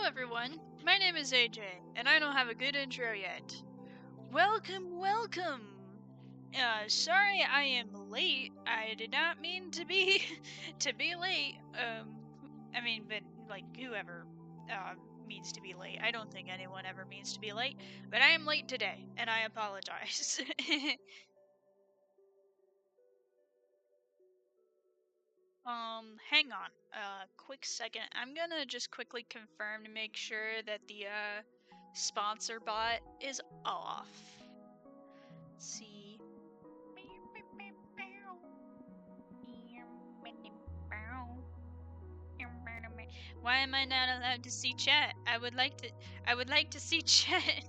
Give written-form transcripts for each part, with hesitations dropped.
everyone. My name is AJ, and I don't have a good intro yet. Welcome, welcome. Sorry I am late. I did not mean to be to be late. But like whoever means to be late. I don't think anyone ever means to be late, but I am late today, and I apologize. Hang on a quick second. I'm gonna just quickly confirm to make sure that the sponsor bot is off. Let's see. Why am I not allowed to see chat? I would like to see chat.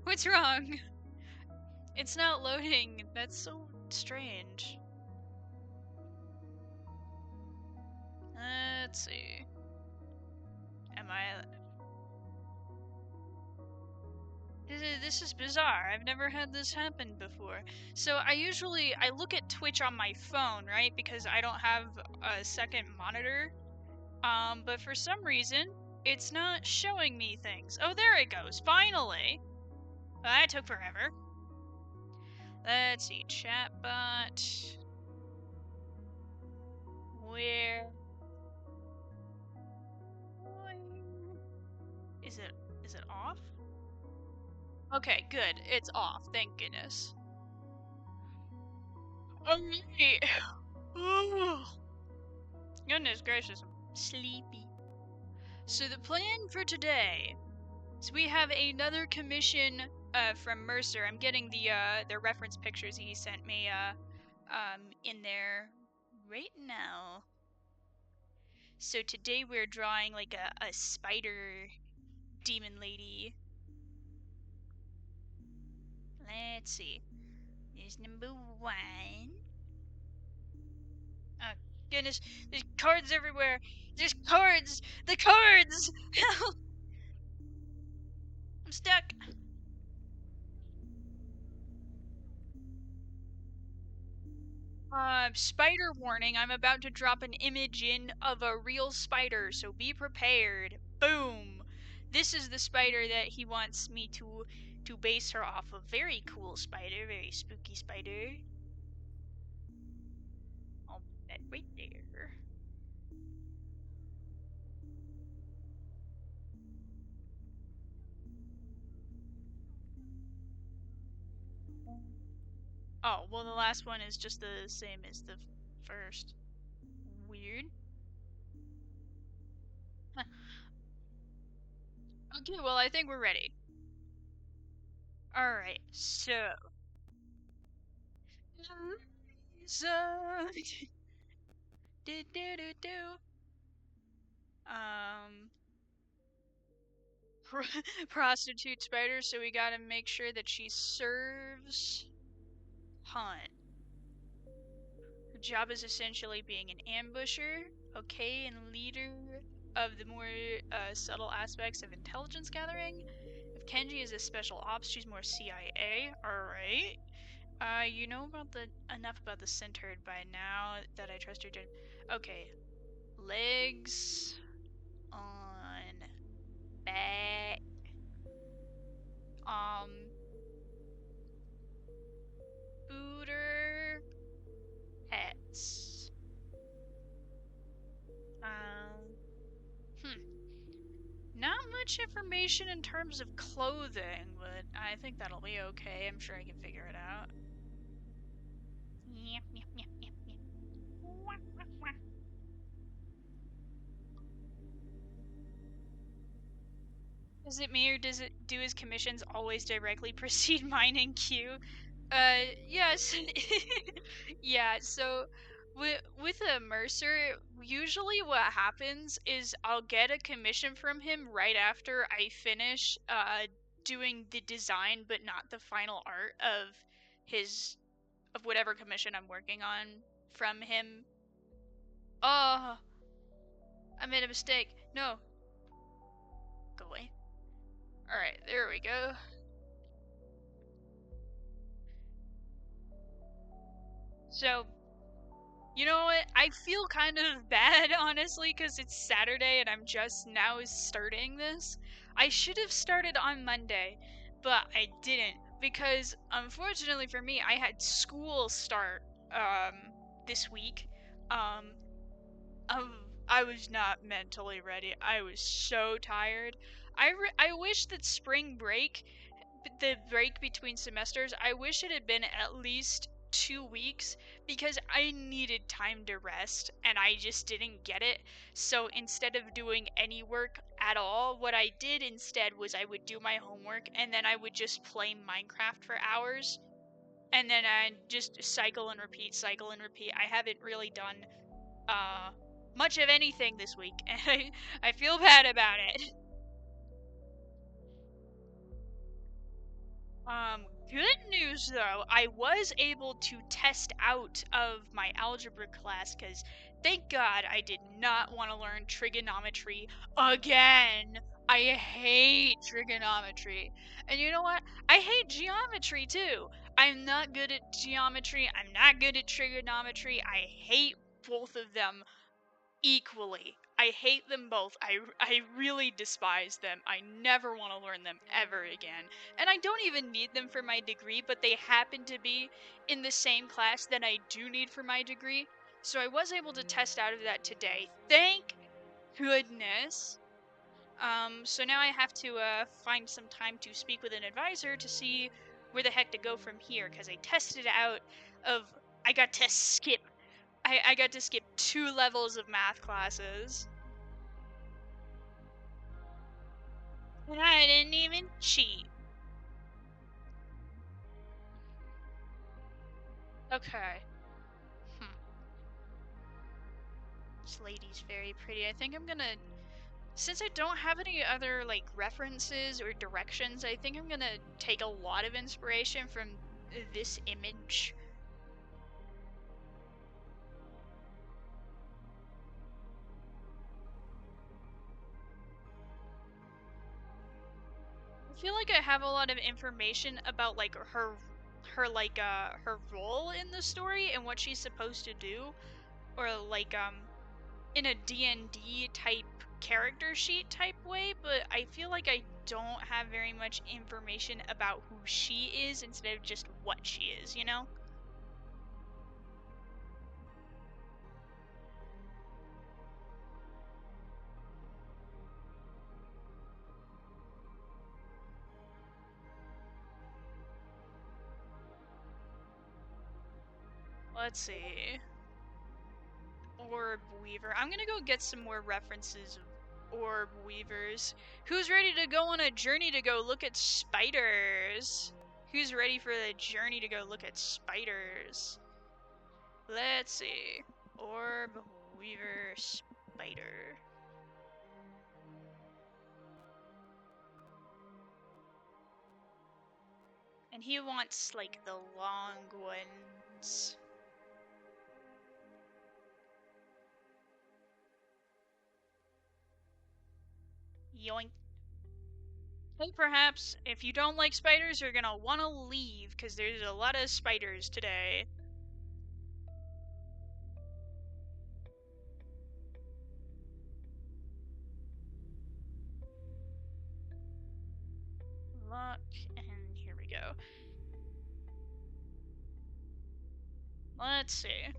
What's wrong? It's not loading. That's so strange. Let's see. Am I... This is bizarre. I've never had this happen before. So I look at Twitch on my phone, right? Because I don't have a second monitor. But for some reason, it's not showing me things. Oh, there it goes. Finally. Well, that took forever. Let's see. Chatbot. Where? Is it off? Okay, good. It's off. Thank goodness. Alright. Goodness gracious, I'm sleepy. So the plan for today is we have another commission from Mercer. I'm getting the reference pictures he sent me in there right now. So today we're drawing like a spider demon lady. Let's see. There's number 1. Oh goodness, there's cards everywhere. There's cards! The cards! Help! I'm stuck. Spider warning, I'm about to drop an image in of a real spider, so be prepared. Boom! This is the spider that he wants me to base her off of. Very cool spider, very spooky spider. I'll put that right there. Oh, well the last one is just the same as the first. Weird. Okay, well I think we're ready. Alright, so... prostitute spider, so we gotta make sure that she serves Hunt. Her job is essentially being an ambusher, okay, and leader of the more subtle aspects of intelligence gathering. If Kenji is a special ops, she's more CIA. Alright. You know enough about the centered by now that I trust your judgment. Okay. Legs on back. Booter hats. Not much information in terms of clothing, but I think that'll be okay. I'm sure I can figure it out. Is it me, or do his commissions always directly precede mine in queue? Yes. Yeah, so with a Mercer, usually what happens is I'll get a commission from him right after I finish doing the design but not the final art of whatever commission I'm working on from him. Oh, I made a mistake. No. Go away. Alright, there we go. So, You know what? I feel kind of bad, honestly, because it's Saturday and I'm just now starting this. I should have started on Monday, but I didn't because, unfortunately for me, I had school start this week. Um, I was not mentally ready. I was so tired. I wish that spring break, the break between semesters, I wish it had been at least 2 weeks because I needed time to rest and I just didn't get it. So instead of doing any work at all, what I did instead was I would do my homework and then I would just play Minecraft for hours and then I just cycle and repeat, cycle and repeat. I haven't really done uh much of anything this week and I feel bad about it. Good news though, I was able to test out of my algebra class because thank God I did not want to learn trigonometry again. I hate trigonometry. And you know what? I hate geometry too. I'm not good at geometry. I'm not good at trigonometry. I hate both of them equally. I hate them both. I really despise them. I never want to learn them ever again. And I don't even need them for my degree, but they happen to be in the same class that I do need for my degree. So I was able to test out of that today. Thank goodness. So now I have to find some time to speak with an advisor to see where the heck to go from here, because I tested out of I got to skip I got to skip 2 levels of math classes. And I didn't even cheat. Okay. Hmm. This lady's very pretty. I think I'm gonna... Since I don't have any other, like, references or directions, I think I'm gonna take a lot of inspiration from this image. I feel like I have a lot of information about, like, her role in the story and what she's supposed to do, or like in a D&D type character sheet type way, but I feel like I don't have very much information about who she is instead of just what she is, you know? Let's see. Orb Weaver. I'm gonna go get some more references of Orb Weavers. Who's ready to go on a journey to go look at spiders? Who's ready for the journey to go look at spiders? Let's see. Orb Weaver Spider. And he wants, like, the long ones. Yoink. Hey, perhaps, if you don't like spiders, you're gonna want to leave, because there's a lot of spiders today. Lock, and here we go. Let's see.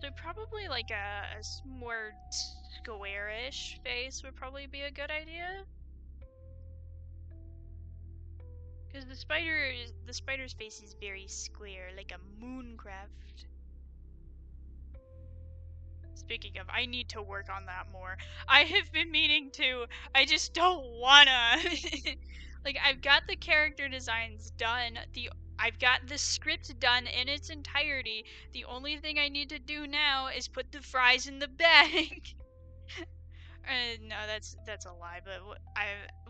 So probably like a more squarish face would probably be a good idea. Because the spider's face is very square, like a mooncraft. Speaking of, I need to work on that more. I have been meaning to. I just don't wanna. Like, I've got the character designs done. I've got the script done in its entirety. The only thing I need to do now is put the fries in the bag. No, that's a lie. But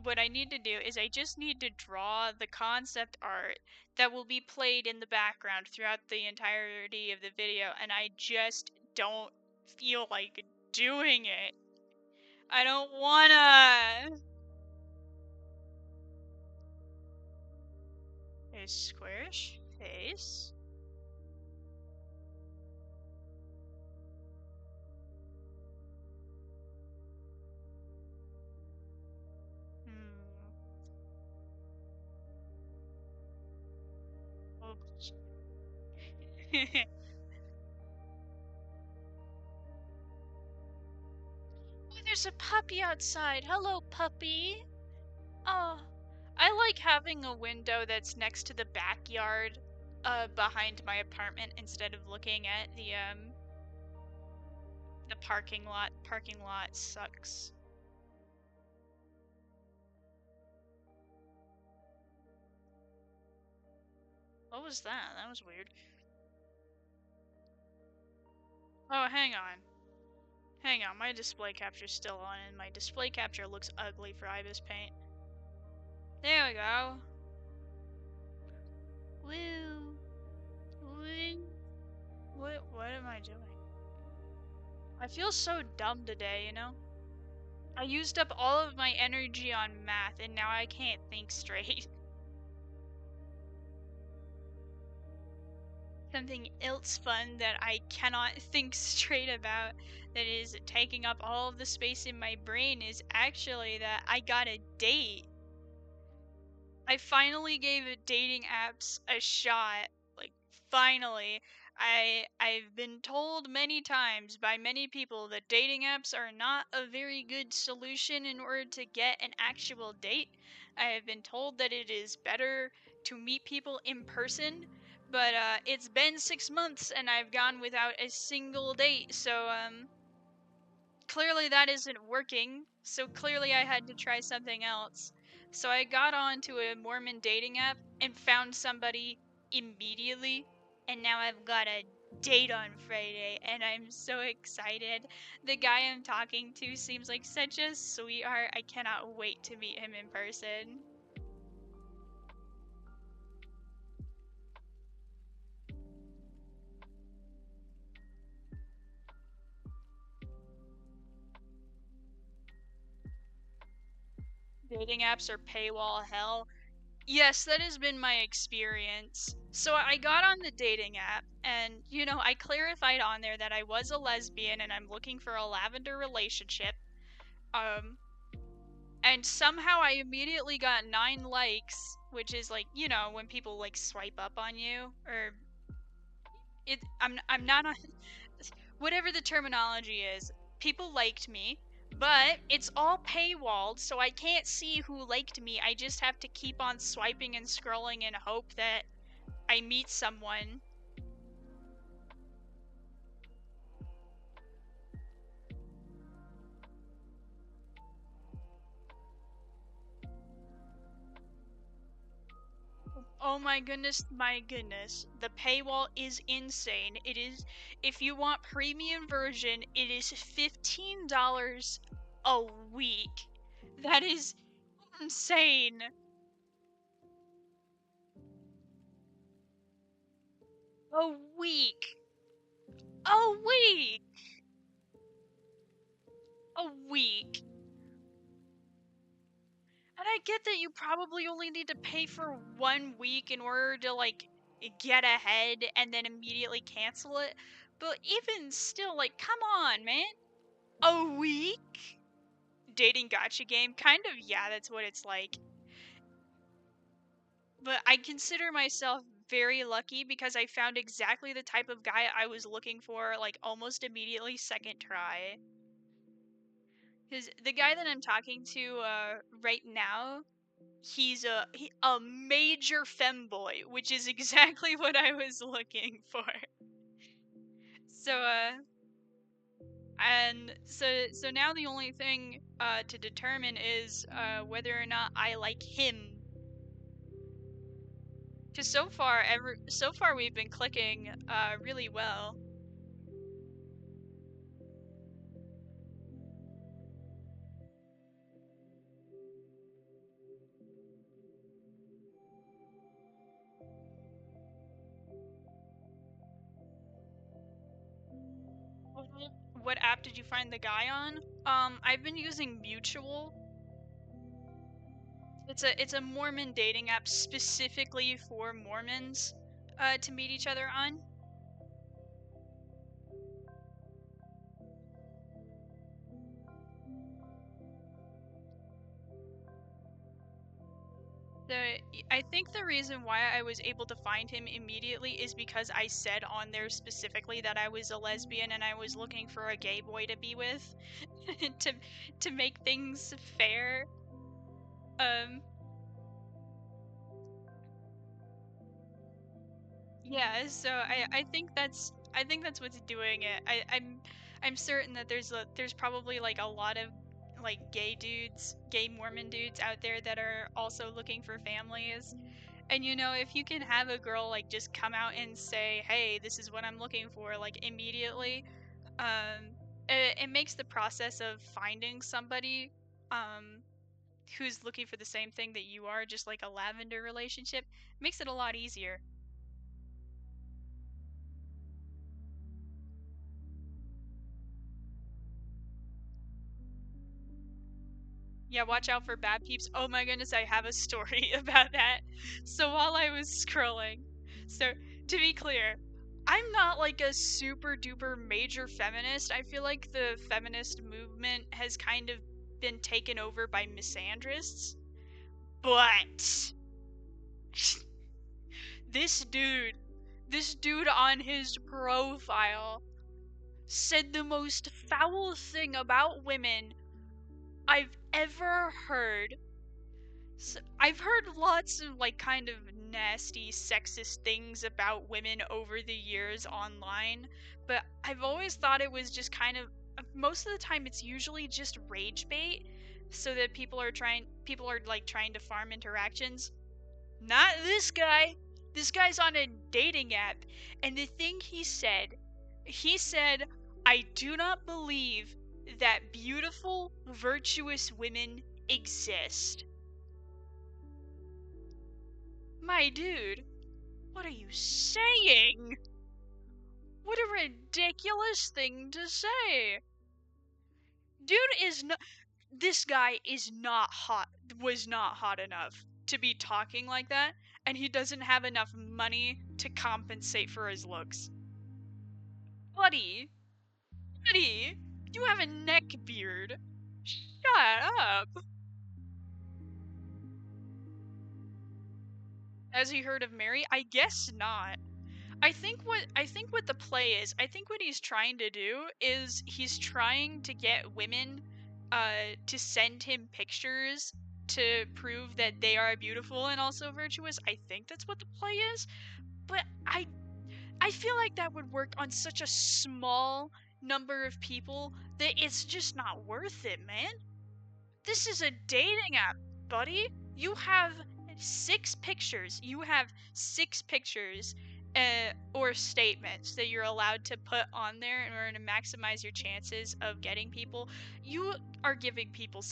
what I need to do is I just need to draw the concept art that will be played in the background throughout the entirety of the video, and I just don't feel like doing it. I don't wanna. A squarish face. Oh, there's a puppy outside. Hello, puppy. Oh, I like having a window that's next to the backyard, behind my apartment instead of looking at the parking lot. Parking lot sucks. What was that? That was weird. Oh, hang on. Hang on, my display capture's still on, and my display capture looks ugly for Ibis Paint. There we go. Woo. Woo. What am I doing? I feel so dumb today, you know? I used up all of my energy on math, and now I can't think straight. Something else fun that I cannot think straight about that is taking up all of the space in my brain is actually that I got a date. I finally gave dating apps a shot. Like, finally. I've been told many times by many people that dating apps are not a very good solution in order to get an actual date. I have been told that it is better to meet people in person, but it's been 6 months and I've gone without a single date, so clearly that isn't working, so clearly I had to try something else. So I got onto a Mormon dating app and found somebody immediately, and now I've got a date on Friday, and I'm so excited. The guy I'm talking to seems like such a sweetheart. I cannot wait to meet him in person. Dating apps are paywall hell. Yes, that has been my experience. So I got on the dating app, and, you know, I clarified on there that I was a lesbian and I'm looking for a lavender relationship. Um, and somehow I immediately got 9 likes, which is like, you know, when people like swipe up on you, or I'm not on whatever the terminology is. People liked me, but it's all paywalled, so I can't see who liked me. I just have to keep on swiping and scrolling and hope that I meet someone. Oh my goodness, my goodness. The paywall is insane. It is, if you want premium version, it is $15 a week. That is insane. A week. A week. A week. And I get that you probably only need to pay for 1 week in order to, like, get ahead and then immediately cancel it. But even still, like, come on, man. A week? Dating gotcha game? Kind of, yeah, that's what it's like. But I consider myself very lucky because I found exactly the type of guy I was looking for, like, almost immediately, second try. Because the guy that I'm talking to right now, he's a major femboy, which is exactly what I was looking for. So and so now the only thing to determine is whether or not I like him. Cause so far we've been clicking really well. What app did you find the guy on? I've been using Mutual. It's a Mormon dating app specifically for Mormons to meet each other on. I think the reason why I was able to find him immediately is because I said on there specifically that I was a lesbian and I was looking for a gay boy to be with to make things fair. Yeah, so I think that's what's doing it. I'm certain that there's probably like a lot of like gay Mormon dudes out there that are also looking for families. And you know, if you can have a girl like just come out and say, "Hey, this is what I'm looking for," like immediately, it makes the process of finding somebody um who's looking for the same thing that you are, just like a lavender relationship, makes it a lot easier. Yeah, watch out for bad peeps. Oh my goodness, I have a story about that. So while I was scrolling, so to be clear, I'm not like a super duper major feminist. I feel like the feminist movement has kind of been taken over by misandrists. But this dude on his profile said the most foul thing about women I've ever heard. So I've heard lots of like kind of nasty sexist things about women over the years online, but I've always thought it was just kind of most of the time it's usually just rage bait so that people are like trying to farm interactions. Not this guy. This guy's on a dating app and the thing he said, "I do not believe that beautiful, virtuous women exist." My dude, what are you saying? What a ridiculous thing to say. Dude is not. This guy is not hot. Was not hot enough to be talking like that, and he doesn't have enough money to compensate for his looks. Buddy, buddy, you have a neck beard. Shut up. Has he heard of Mary? I guess not. I think what the play is, I think what he's trying to do is he's trying to get women to send him pictures to prove that they are beautiful and also virtuous. I think that's what the play is. But I feel like that would work on such a small number of people that it's just not worth it, man. This is a dating app, buddy. You have 6 pictures. You have 6 pictures or statements that you're allowed to put on there in order to maximize your chances of getting people. You are giving people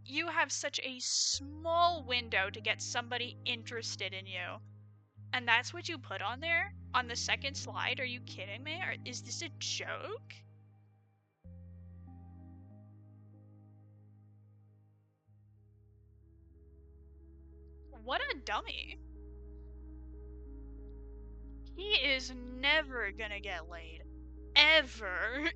you have such a small window to get somebody interested in you. And that's what you put on there? On the second slide? Are you kidding me? Or is this a joke? What a dummy. He is never gonna get laid. Ever.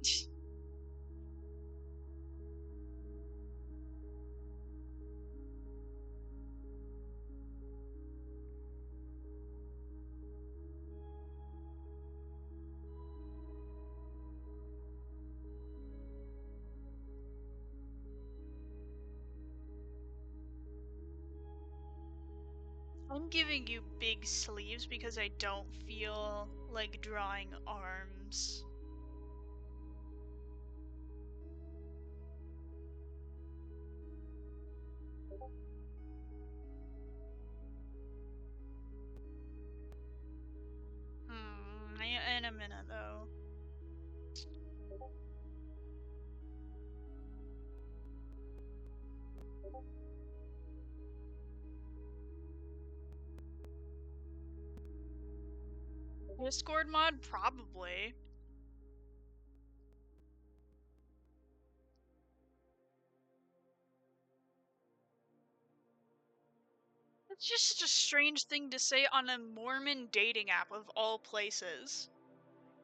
I'm giving you big sleeves because I don't feel like drawing arms. In a minute though. Discord mod? Probably. It's just such a strange thing to say on a Mormon dating app of all places.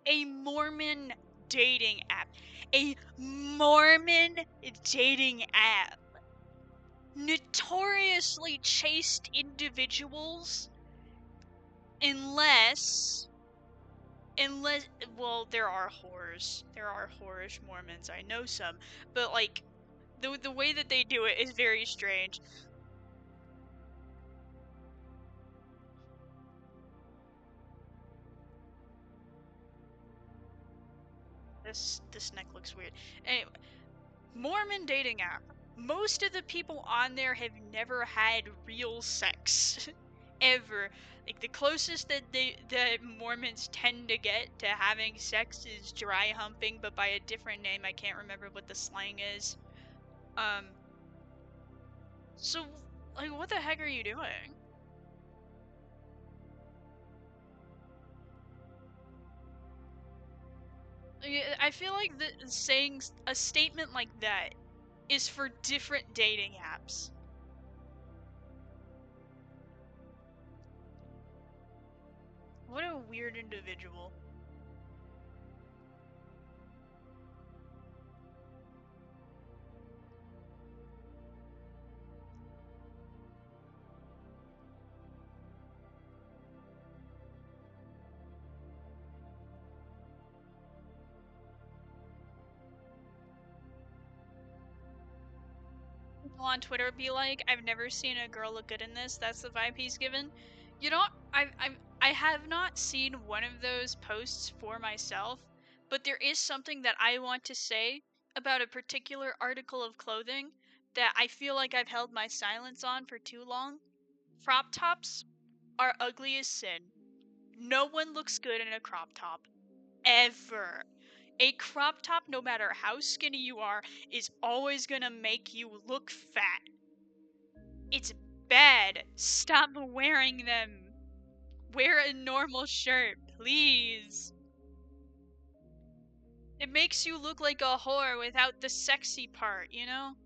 A Mormon dating app. A Mormon dating app. notoriously chaste individuals unless well, there are whorish Mormons, I know some, but like the way that they do it is very strange. This neck looks weird. Anyway, Mormon dating app. Most of the people on there have never had real sex. Ever. Like the closest that Mormons tend to get to having sex is dry humping, but by a different name. I can't remember what the slang is. So like what the heck are you doing? I feel like saying a statement like that is for different dating apps. What a weird individual. People on Twitter be like, "I've never seen a girl look good in this." That's the vibe he's given. You know, I have not seen one of those posts for myself, but there is something that I want to say about a particular article of clothing that I feel like I've held my silence on for too long. Crop tops are ugly as sin. No one looks good in a crop top. Ever. A crop top, no matter how skinny you are, is always gonna make you look fat. It's bad. Stop wearing them. Wear a normal shirt, please. It makes you look like a whore without the sexy part, you know?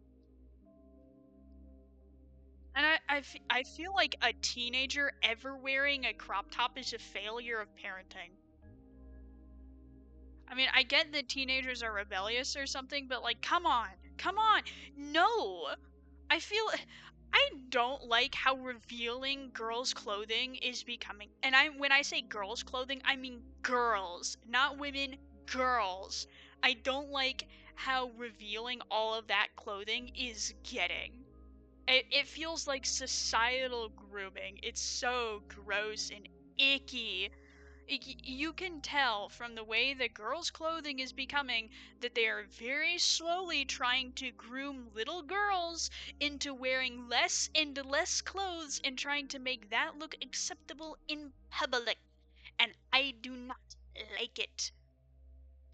And I feel like a teenager ever wearing a crop top is a failure of parenting. I mean, I get that teenagers are rebellious or something, but like, come on. Come on. No. I feel I don't like how revealing girls' clothing is becoming. And when I say girls' clothing, I mean girls, not women, girls. I don't like how revealing all of that clothing is getting. It feels like societal grooming. It's so gross and icky. You can tell from the way the girls' clothing is becoming that they are very slowly trying to groom little girls into wearing less and less clothes and trying to make that look acceptable in public. And I do not like it.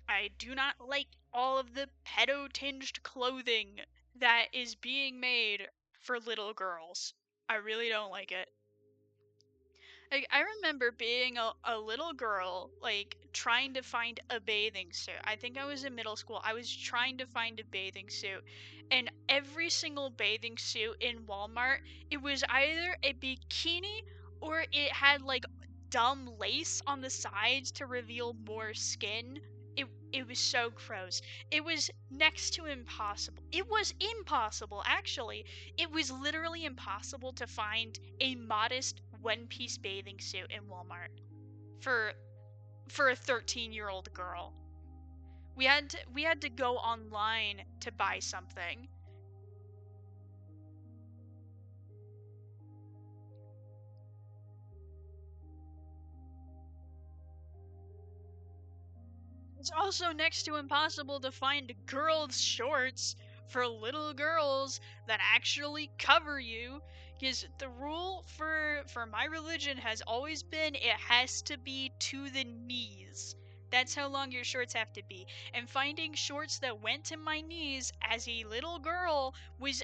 I do not like all of the pedo-tinged clothing that is being made for little girls. I really don't like it. Like, I remember being a little girl, like, trying to find a bathing suit. I think I was in middle school. I was trying to find a bathing suit. And every single bathing suit in Walmart, it was either a bikini or it had, like, dumb lace on the sides to reveal more skin. It was so gross. It was next to impossible. It was impossible, actually. It was literally impossible to find a modest one-piece bathing suit in Walmart for a 13-year-old girl. We had to go online to buy something. It's also next to impossible to find girls' shorts for little girls that actually cover you, because the rule for my religion has always been it has to be to the knees. That's how long your shorts have to be. And finding shorts that went to my knees as a little girl was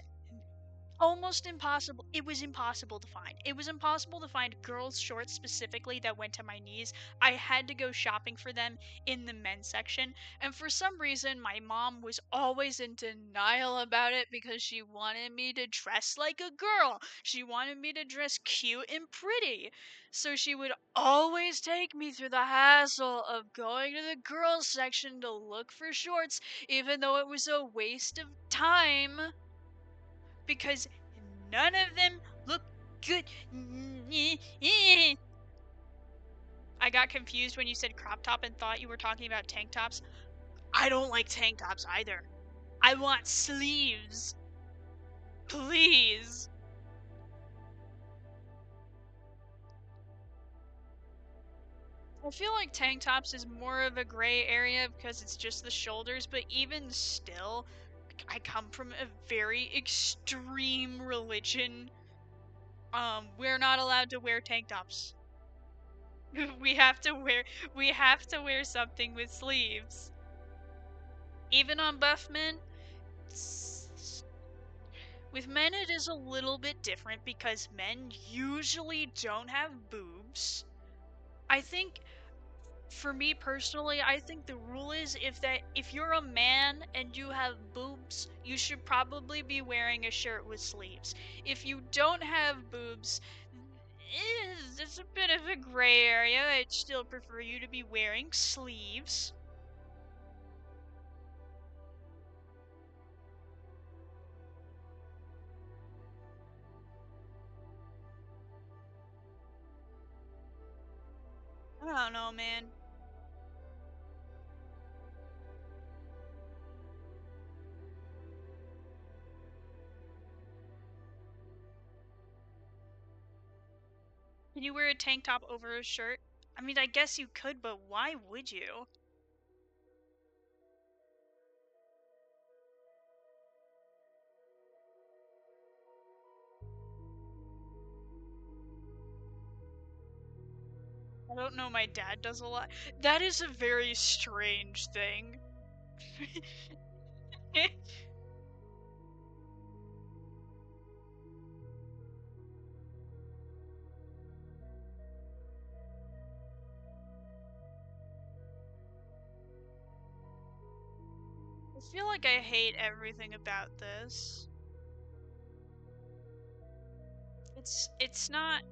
almost impossible. It was impossible to find. It was impossible to find girls' shorts specifically that went to my knees. I had to go shopping for them in the men's section. And for some reason, my mom was always in denial about it because she wanted me to dress like a girl. She wanted me to dress cute and pretty. So she would always take me through the hassle of going to the girls' section to look for shorts, even though it was a waste of time because None of them look good. I got confused when you said crop top and thought you were talking about tank tops. I don't like tank tops either. I want sleeves. Please. I feel like tank tops is more of a gray area because it's just the shoulders, but even still, I come from a very extreme religion. We're not allowed to wear tank tops. we have to wear something with sleeves. Even on buff men, with men it is a little bit different because men usually don't have boobs. I think for me personally, I think the rule is if you're a man and you have boobs, you should probably be wearing a shirt with sleeves. If you don't have boobs, it's a bit of a gray area. I'd still prefer you to be wearing sleeves. I don't know, man. Can you wear a tank top over a shirt? I mean, I guess you could, but why would you? I don't know, my dad does a lot. That is a very strange thing. I feel like I hate everything about this. It's not.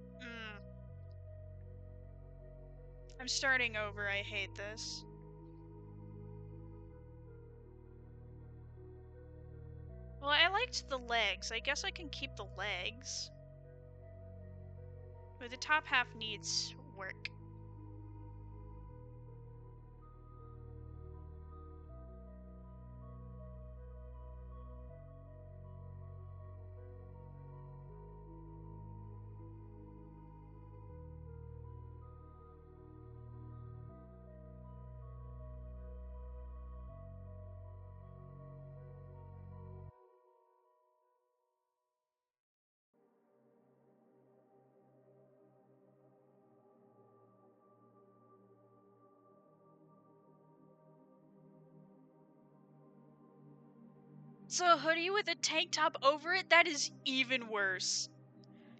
I'm starting over. I hate this. Well, I liked the legs. I guess I can keep the legs. But the top half needs work. So a hoodie with a tank top over it? That is even worse.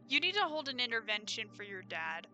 You need to hold an intervention for your dad.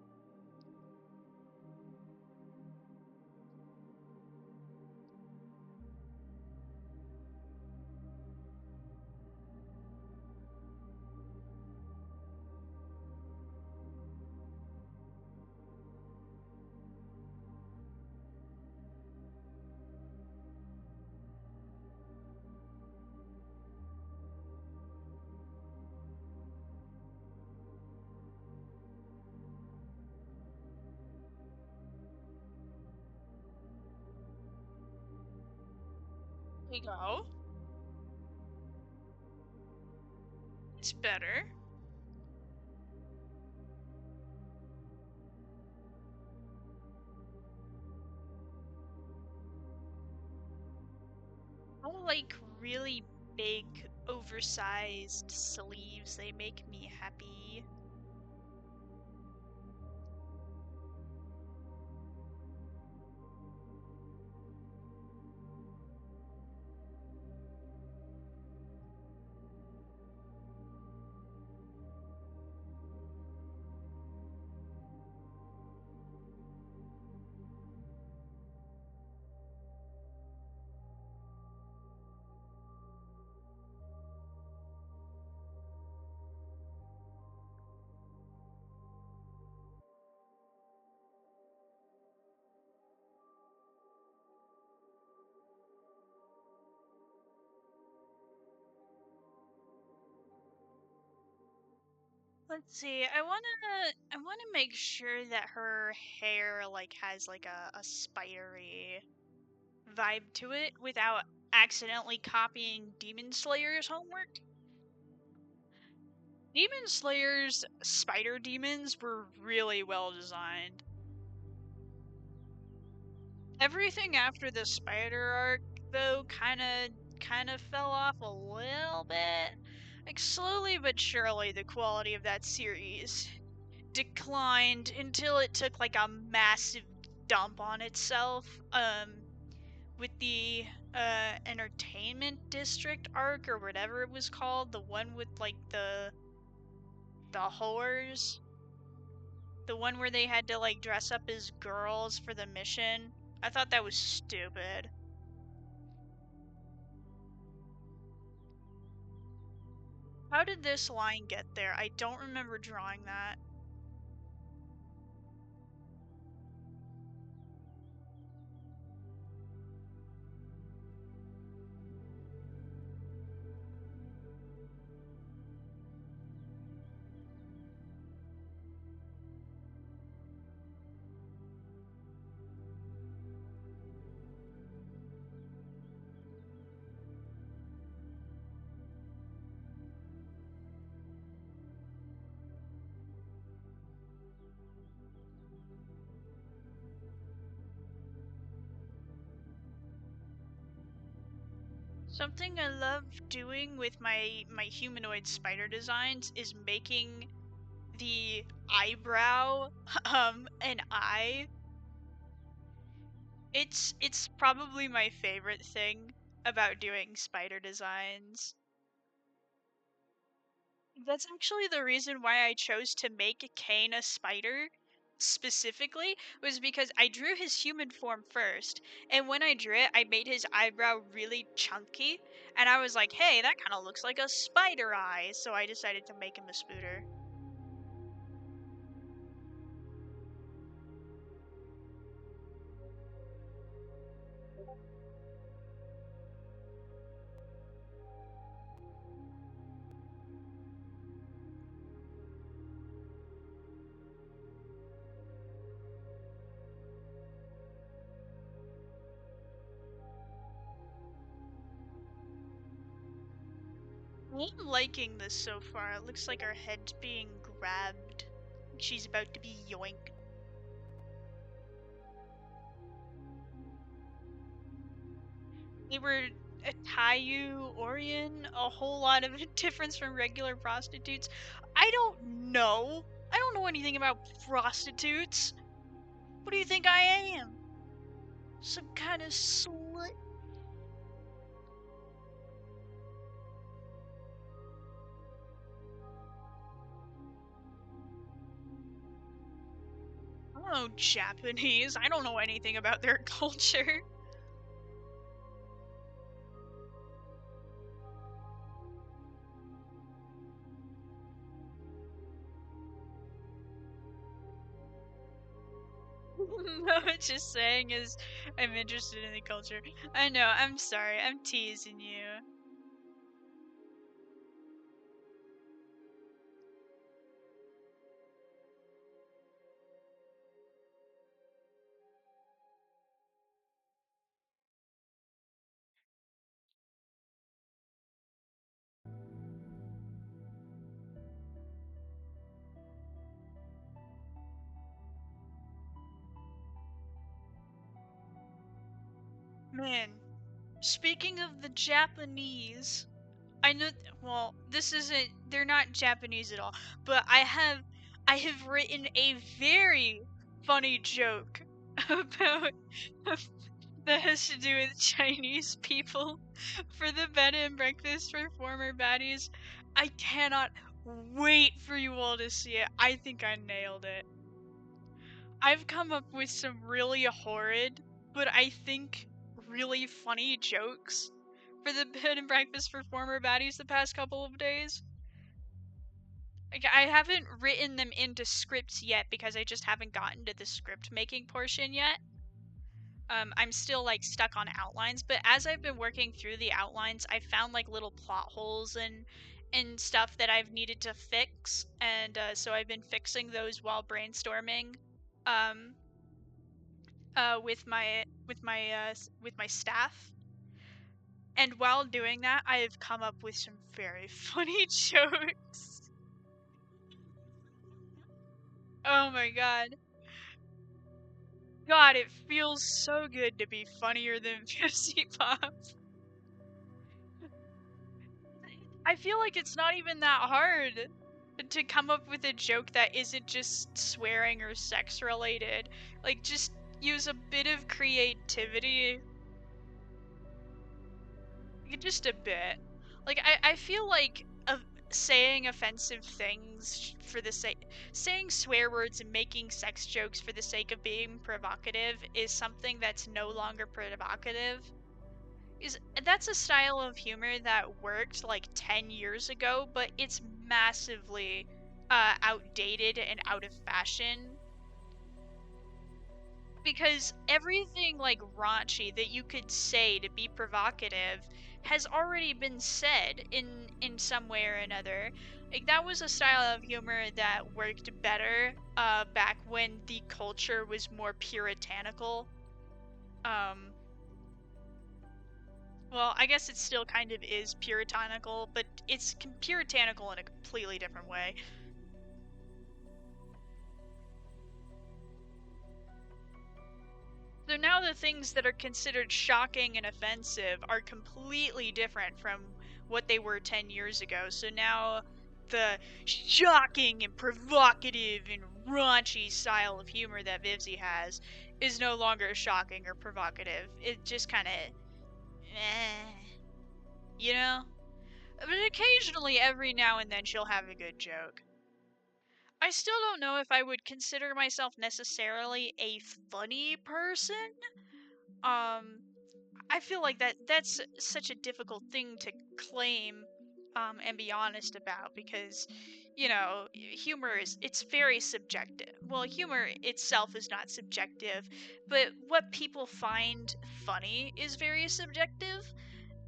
There you go. It's better. I like really big, oversized sleeves. They make me happy. Let's see. I wanna make sure that her hair like has like a spidery vibe to it without accidentally copying Demon Slayer's homework. Demon Slayer's spider demons were really well designed. Everything after the spider arc though kind of fell off a little bit. Like slowly but surely the quality of that series declined until it took like a massive dump on itself with the entertainment district arc or whatever it was called, the one with like the whores, the one where they had to like dress up as girls for the mission. I thought that was stupid. How did this line get there? I don't remember drawing that. Something I love doing with my humanoid spider designs is making the eyebrow an eye. It's probably my favorite thing about doing spider designs. That's actually the reason why I chose to make Kane a spider specifically, was because I drew his human form first, and when I drew it, I made his eyebrow really chunky, and I was like, hey, that kind of looks like a spider eye, so I decided to make him a spooter. I'm liking this so far. It looks like our head's being grabbed. She's about to be yoinked. They were a Tayu, Orion, a whole lot of difference from regular prostitutes. I don't know. I don't know anything about prostitutes. What do you think I am? Some kind of slut? I don't know Japanese. I don't know anything about their culture. No, it's just saying is I'm interested in the culture. I know, I'm sorry, I'm teasing you. Man, speaking of the Japanese, I know, well, this isn't, they're not Japanese at all, but I have written a very funny joke about that has to do with Chinese people for the bed and breakfast for former baddies. I cannot wait for you all to see it. I think I nailed it. I've come up with some really horrid, but I think really funny jokes for the bed and breakfast for former baddies the past couple of days. Like, I haven't written them into scripts yet because I just haven't gotten to the script making portion yet. I'm still like stuck on outlines, but as I've been working through the outlines, I found like little plot holes and stuff that I've needed to fix, and so I've been fixing those while brainstorming um, with my staff. And while doing that, I have come up with some very funny jokes. Oh my god. God, it feels so good to be funnier than Pepsi Pop. I feel like it's not even that hard to come up with a joke that isn't just swearing or sex related. Like, just use a bit of creativity. Just a bit. Like, I feel like saying offensive things for the sake, saying swear words and making sex jokes for the sake of being provocative is something that's no longer provocative. That's a style of humor that worked like 10 years ago, but it's massively outdated and out of fashion. Because everything like raunchy that you could say to be provocative has already been said in some way or another. Like, that was a style of humor that worked better back when the culture was more puritanical. Um, well, I guess it still kind of is puritanical, but it's puritanical in a completely different way. So now the things that are considered shocking and offensive are completely different from what they were 10 years ago. So now the shocking and provocative and raunchy style of humor that Vivzy has is no longer shocking or provocative. It just kind of, you know? But occasionally, every now and then, she'll have a good joke. I still don't know if I would consider myself necessarily a funny person. I feel like that's such a difficult thing to claim and be honest about, because humor it's very subjective. Well, humor itself is not subjective, but what people find funny is very subjective.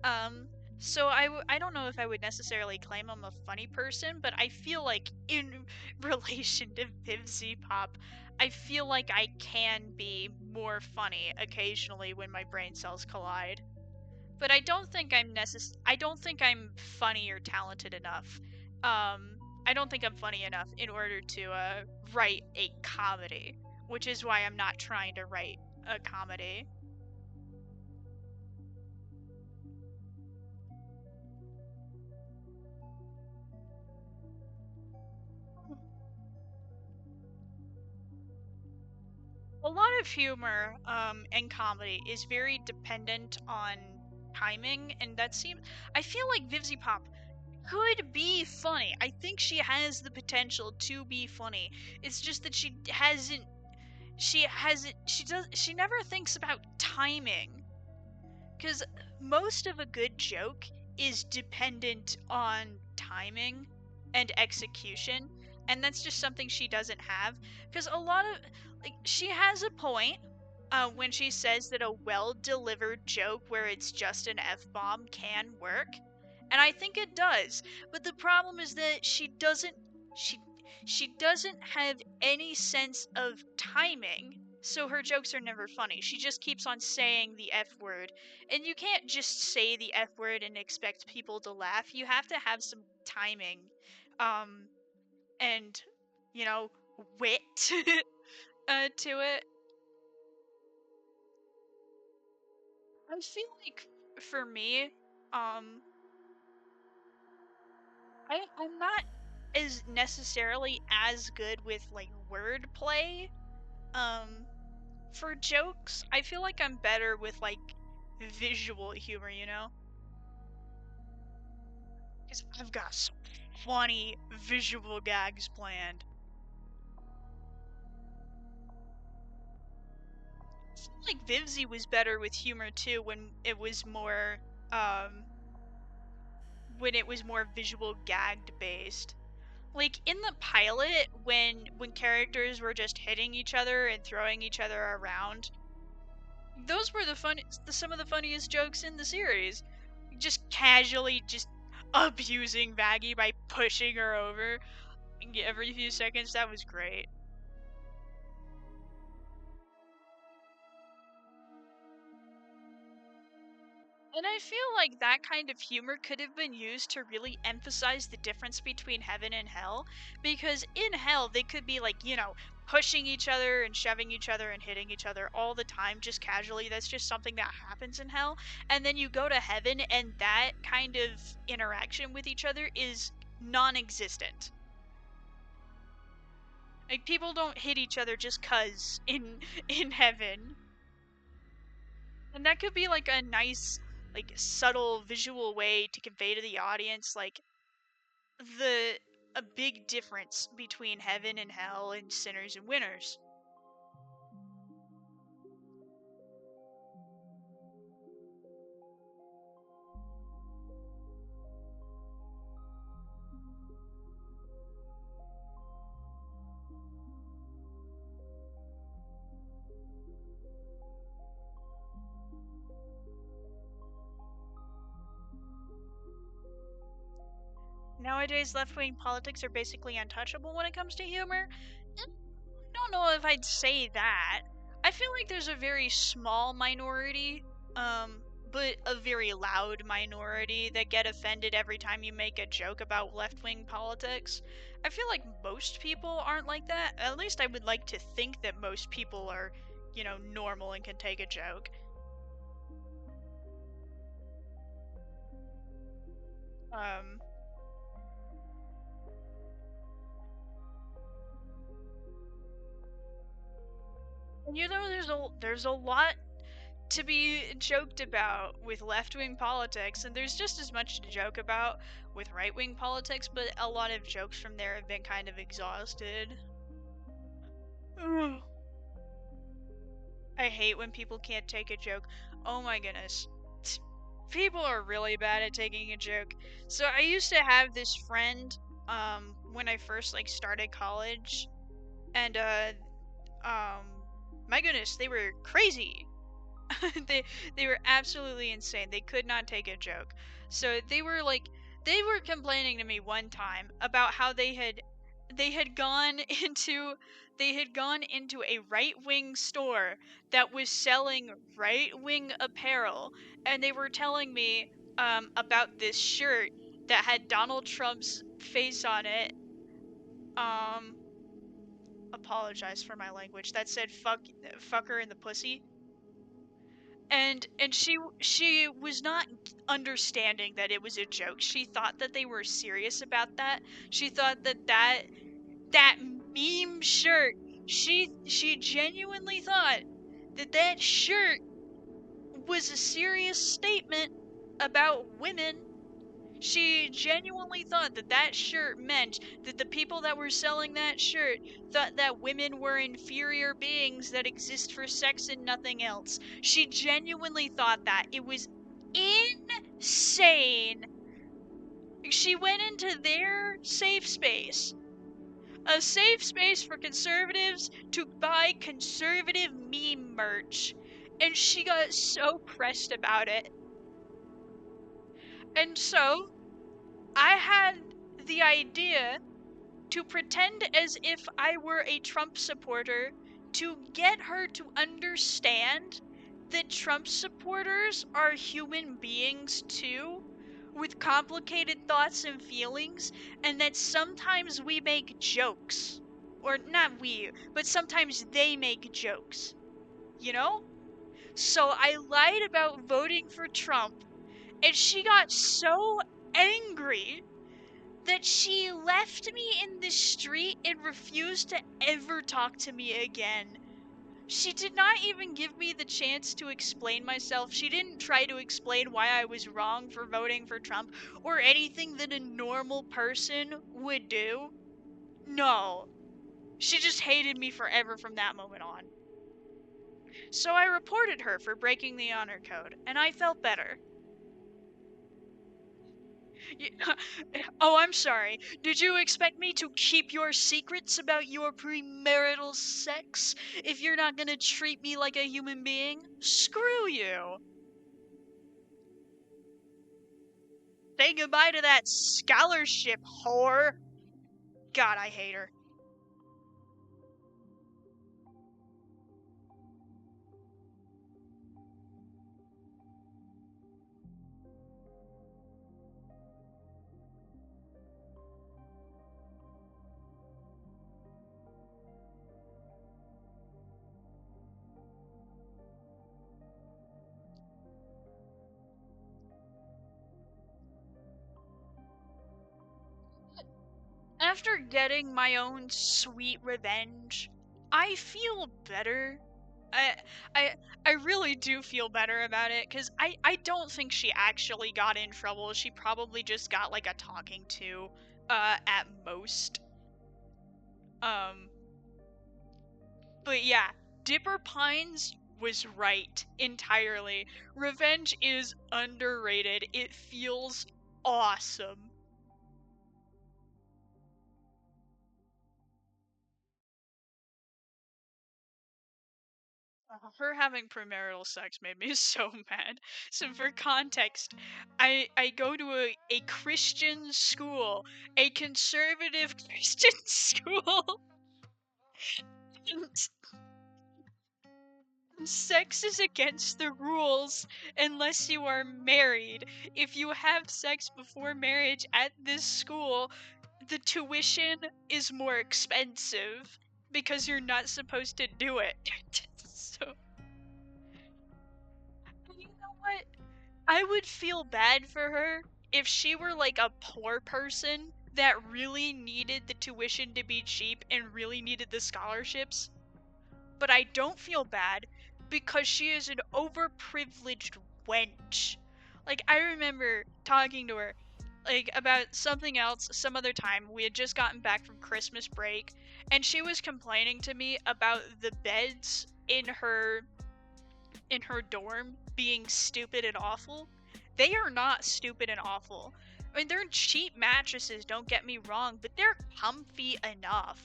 Um, so I don't know if I would necessarily claim I'm a funny person, but I feel like in relation to Vivzy Pop, I feel like I can be more funny occasionally when my brain cells collide. But I don't think I'm funny or talented enough. I don't think I'm funny enough in order to write a comedy, which is why I'm not trying to write a comedy. A lot of humor and comedy is very dependent on timing, and I feel like Vivzy Pop could be funny. I think she has the potential to be funny. It's just that she never thinks about timing, because most of a good joke is dependent on timing and execution, and that's just something she doesn't have. Because a lot of, like, she has a point when she says that a well-delivered joke where it's just an F-bomb can work, and I think it does. But the problem is that she she doesn't have any sense of timing, so her jokes are never funny. She just keeps on saying the F word, and you can't just say the F word and expect people to laugh. You have to have some timing, um, and you know, wit to it. I feel like for me, um, I'm not as necessarily as good with like wordplay. Um, for jokes, I feel like I'm better with like visual humor, you know? Because I've got some funny visual gags planned. I feel like Vivzy was better with humor too um, when it was more visual gagged based. Like in the pilot, when characters were just hitting each other and throwing each other around, those were some of the funniest jokes in the series. Just casually, just abusing Maggie by pushing her over every few seconds. That was great. And I feel like that kind of humor could have been used to really emphasize the difference between heaven and hell. Because in hell, they could be like, pushing each other and shoving each other and hitting each other all the time, just casually. That's just something that happens in hell. And then you go to heaven, and that kind of interaction with each other is non existent. Like, people don't hit each other just 'cause in heaven. And that could be like a nice, like, subtle visual way to convey to the audience, like, the a big difference between heaven and hell and sinners and winners. Nowadays, left-wing politics are basically untouchable when it comes to humor. I don't know if I'd say that. I feel like there's a very small minority, but a very loud minority that get offended every time you make a joke about left-wing politics. I feel like most people aren't like that. At least I would like to think that most people are, normal and can take a joke. Um, there's a lot to be joked about with left-wing politics, and there's just as much to joke about with right-wing politics, but a lot of jokes from there have been kind of exhausted. Ugh. I hate when people can't take a joke. Oh my goodness. People are really bad at taking a joke. So I used to have this friend when I first started college, and um my goodness, they were crazy. They were absolutely insane. They could not take a joke. So they were complaining to me one time about how they had gone into they had gone into a right-wing store that was selling right-wing apparel, and they were telling me about this shirt that had Donald Trump's face on it. Um apologize for my language. That said fucker in the pussy. And she was not understanding that it was a joke. She thought that they were serious about that. She thought that meme shirt, she genuinely thought that shirt was a serious statement about women. She genuinely thought that shirt meant that the people that were selling that shirt thought that women were inferior beings that exist for sex and nothing else. She genuinely thought that. It was insane. She went into their safe space, a safe space for conservatives to buy conservative meme merch, and she got so pressed about it. And so, I had the idea to pretend as if I were a Trump supporter to get her to understand that Trump supporters are human beings too, with complicated thoughts and feelings, and that sometimes we make jokes. Or not we, but sometimes they make jokes. You know? So I lied about voting for Trump, and she got so angry that she left me in the street and refused to ever talk to me again. She did not even give me the chance to explain myself. She didn't try to explain why I was wrong for voting for Trump or anything that a normal person would do. No. She just hated me forever from that moment on. So I reported her for breaking the honor code, and I felt better. Oh, I'm sorry. Did you expect me to keep your secrets about your premarital sex if you're not gonna treat me like a human being? Screw you! Say goodbye to that scholarship, whore. God, I hate her. After getting my own sweet revenge, I feel better. I I I really do feel better about it cuz I don't think she actually got in trouble. She probably just got like a talking to at most. Um but yeah, Dipper Pines was right entirely. Revenge is underrated. It feels awesome. Her having premarital sex made me so mad. So for context, I go to a Christian school, a conservative Christian school, and sex is against the rules unless you are married. If you have sex before marriage at this school, the tuition is more expensive because you're not supposed to do it. So, you know what? I would feel bad for her if she were like a poor person that really needed the tuition to be cheap and really needed the scholarships. But I don't feel bad because she is an overprivileged wench. Like, I remember talking to her like about something else some other time. We had just gotten back from Christmas break and she was complaining to me about the beds in her dorm being stupid and awful. They are not stupid and awful. I mean, they're cheap mattresses, don't get me wrong, but they're comfy enough.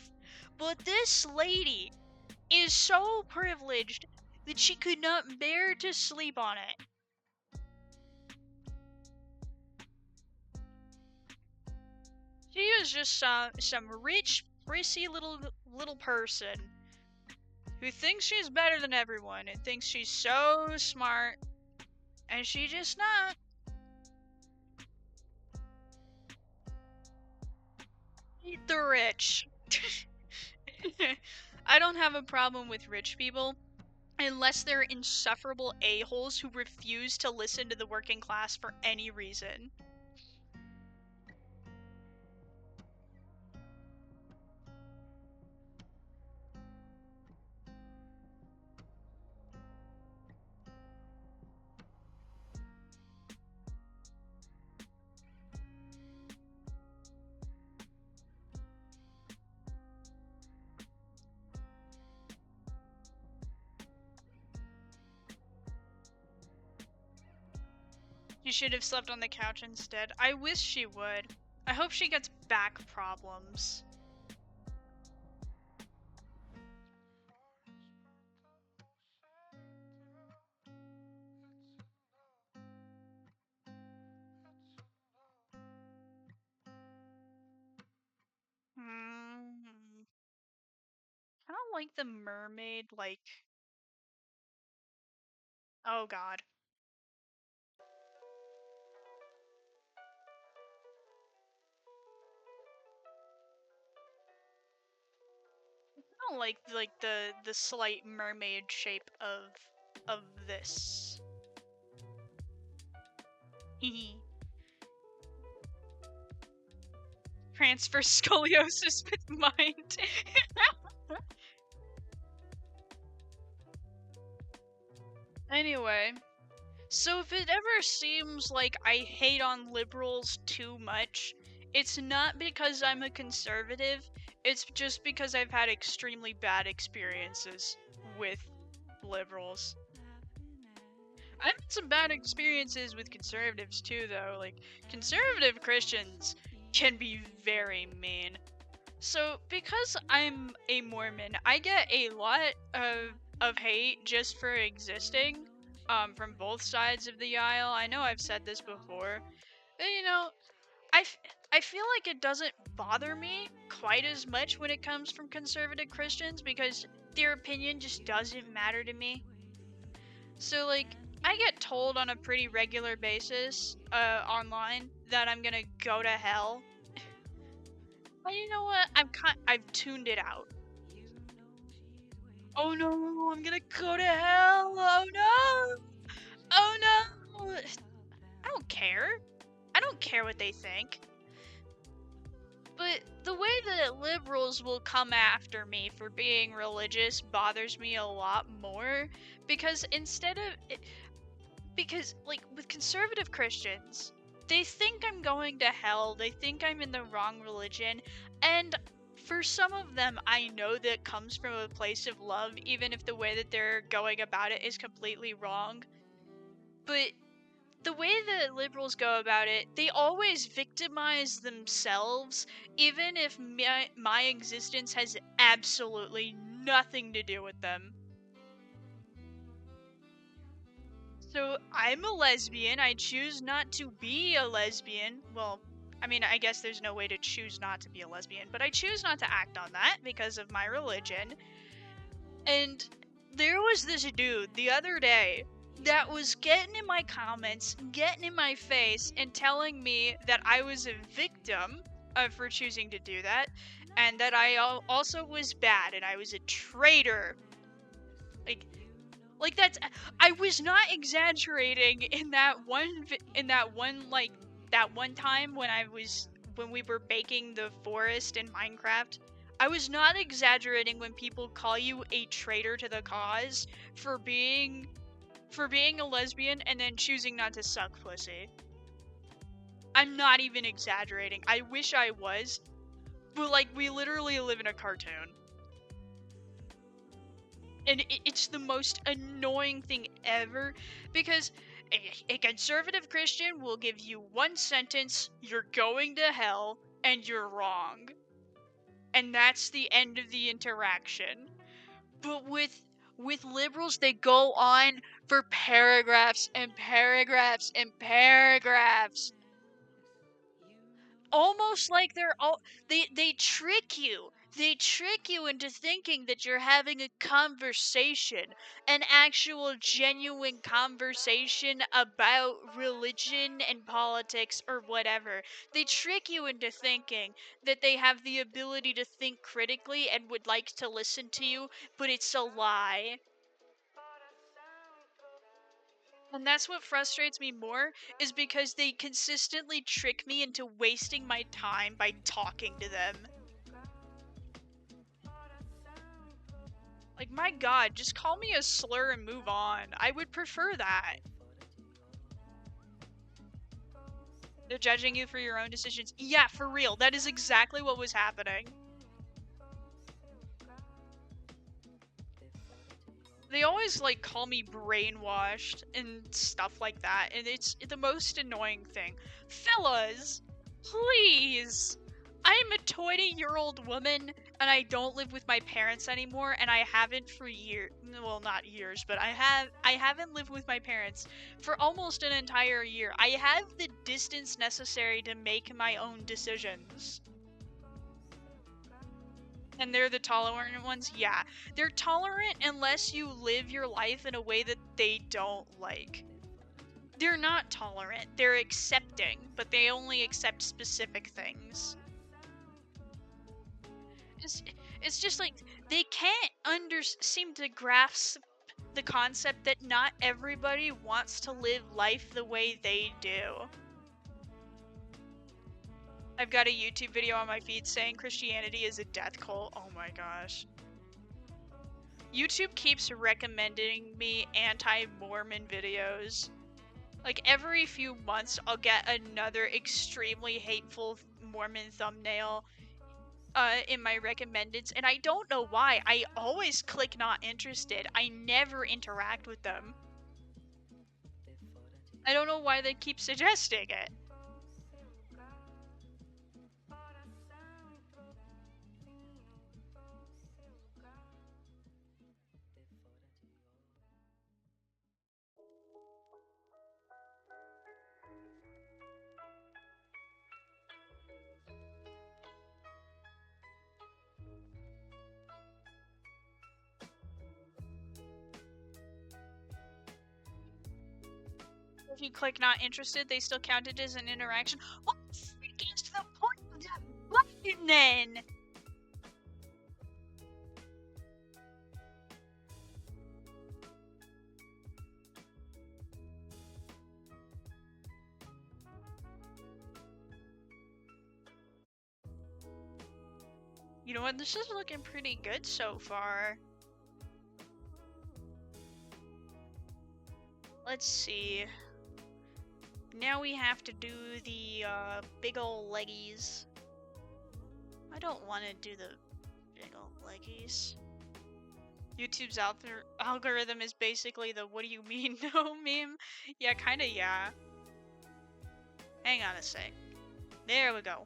But this lady is so privileged that she could not bear to sleep on it. She is just some rich, prissy little person who thinks she's better than everyone and thinks she's so smart, and she just not. Eat the rich. I don't have a problem with rich people unless they're insufferable a-holes who refuse to listen to the working class for any reason. She should have slept on the couch instead. I wish she would. I hope she gets back problems. Hmm. I don't like the mermaid, like... Oh god. I don't like the slight mermaid shape of this. Hehe. Transfer scoliosis with mind. Anyway, so if it ever seems like I hate on liberals too much, it's not because I'm a conservative, it's just because I've had extremely bad experiences with liberals. I've had some bad experiences with conservatives too, though. Like, conservative Christians can be very mean. So, because I'm a Mormon, I get a lot of hate just for existing, from both sides of the aisle. I know I've said this before. You know, I feel like it doesn't bother me quite as much when it comes from conservative Christians because their opinion just doesn't matter to me. So like I get told on a pretty regular basis online that I'm gonna go to hell. But you know what? I've tuned it out. Oh no, I'm gonna go to hell. Oh no. Oh no. I don't care. I don't care what they think. But the way that liberals will come after me for being religious bothers me a lot more because because like with conservative Christians, they think I'm going to hell, they think I'm in the wrong religion, and for some of them I know that comes from a place of love even if the way that they're going about it is completely wrong. But the way that liberals go about it, they always victimize themselves, even if my existence has absolutely nothing to do with them. So I'm a lesbian. I choose not to be a lesbian. Well, I mean, I guess there's no way to choose not to be a lesbian, but I choose not to act on that because of my religion. And there was this dude the other day that was getting in my comments, getting in my face, and telling me that I was a victim for choosing to do that, and that I also was bad and I was a traitor. Like, that's. I was not exaggerating in that one time when we were baking the forest in Minecraft. I was not exaggerating when people call you a traitor to the cause for being a lesbian and then choosing not to suck pussy. I'm not even exaggerating. I wish I was, but like we literally live in a cartoon. And it's the most annoying thing ever because a conservative Christian will give you one sentence, you're going to hell, and you're wrong. And that's the end of the interaction. But with liberals, they go on for paragraphs and paragraphs and paragraphs. Almost like they trick you. They trick you into thinking that you're having a conversation, an actual genuine conversation about religion and politics or whatever. They trick you into thinking that they have the ability to think critically and would like to listen to you, but it's a lie. And that's what frustrates me more, is because they consistently trick me into wasting my time by talking to them. Like, my god, just call me a slur and move on. I would prefer that. They're judging you for your own decisions. Yeah, for real, that is exactly what was happening. They always, like, call me brainwashed and stuff like that, and it's the most annoying thing. Fellas, please! I'm a 20-year-old woman, and I don't live with my parents anymore, and I haven't for years. Well, not years, but I haven't lived with my parents for almost an entire year. I have the distance necessary to make my own decisions. And they're the tolerant ones? Yeah. They're tolerant unless you live your life in a way that they don't like. They're not tolerant. They're accepting, but they only accept specific things. It's, it's just like they can't seem to grasp the concept that not everybody wants to live life the way they do. I've got a YouTube video on my feed saying Christianity is a death cult. Oh my gosh. YouTube keeps recommending me anti-Mormon videos. Like every few months I'll get another extremely hateful Mormon thumbnail in my recommendeds, and I don't know why. I always click not interested. I never interact with them. I don't know why they keep suggesting it. If you click not interested, they still count it as an interaction. What the freak is the point of that button then? You know what? This is looking pretty good so far. Let's see. Now we have to do the big ol' leggies. I don't want to do the big ol' leggies. YouTube's algorithm is basically the "what do you mean no" meme. Yeah, kinda, yeah. Hang on a sec. There we go.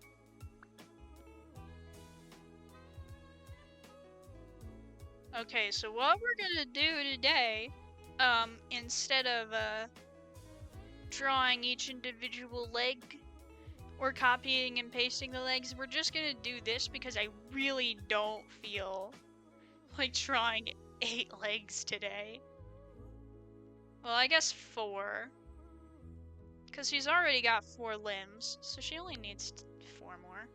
Okay, so what we're gonna do today, instead of drawing each individual leg or copying and pasting the legs, we're just gonna do this because I really don't feel like drawing 8 legs today. Well, I guess 4. Because she's already got 4 limbs, so she only needs 4 more.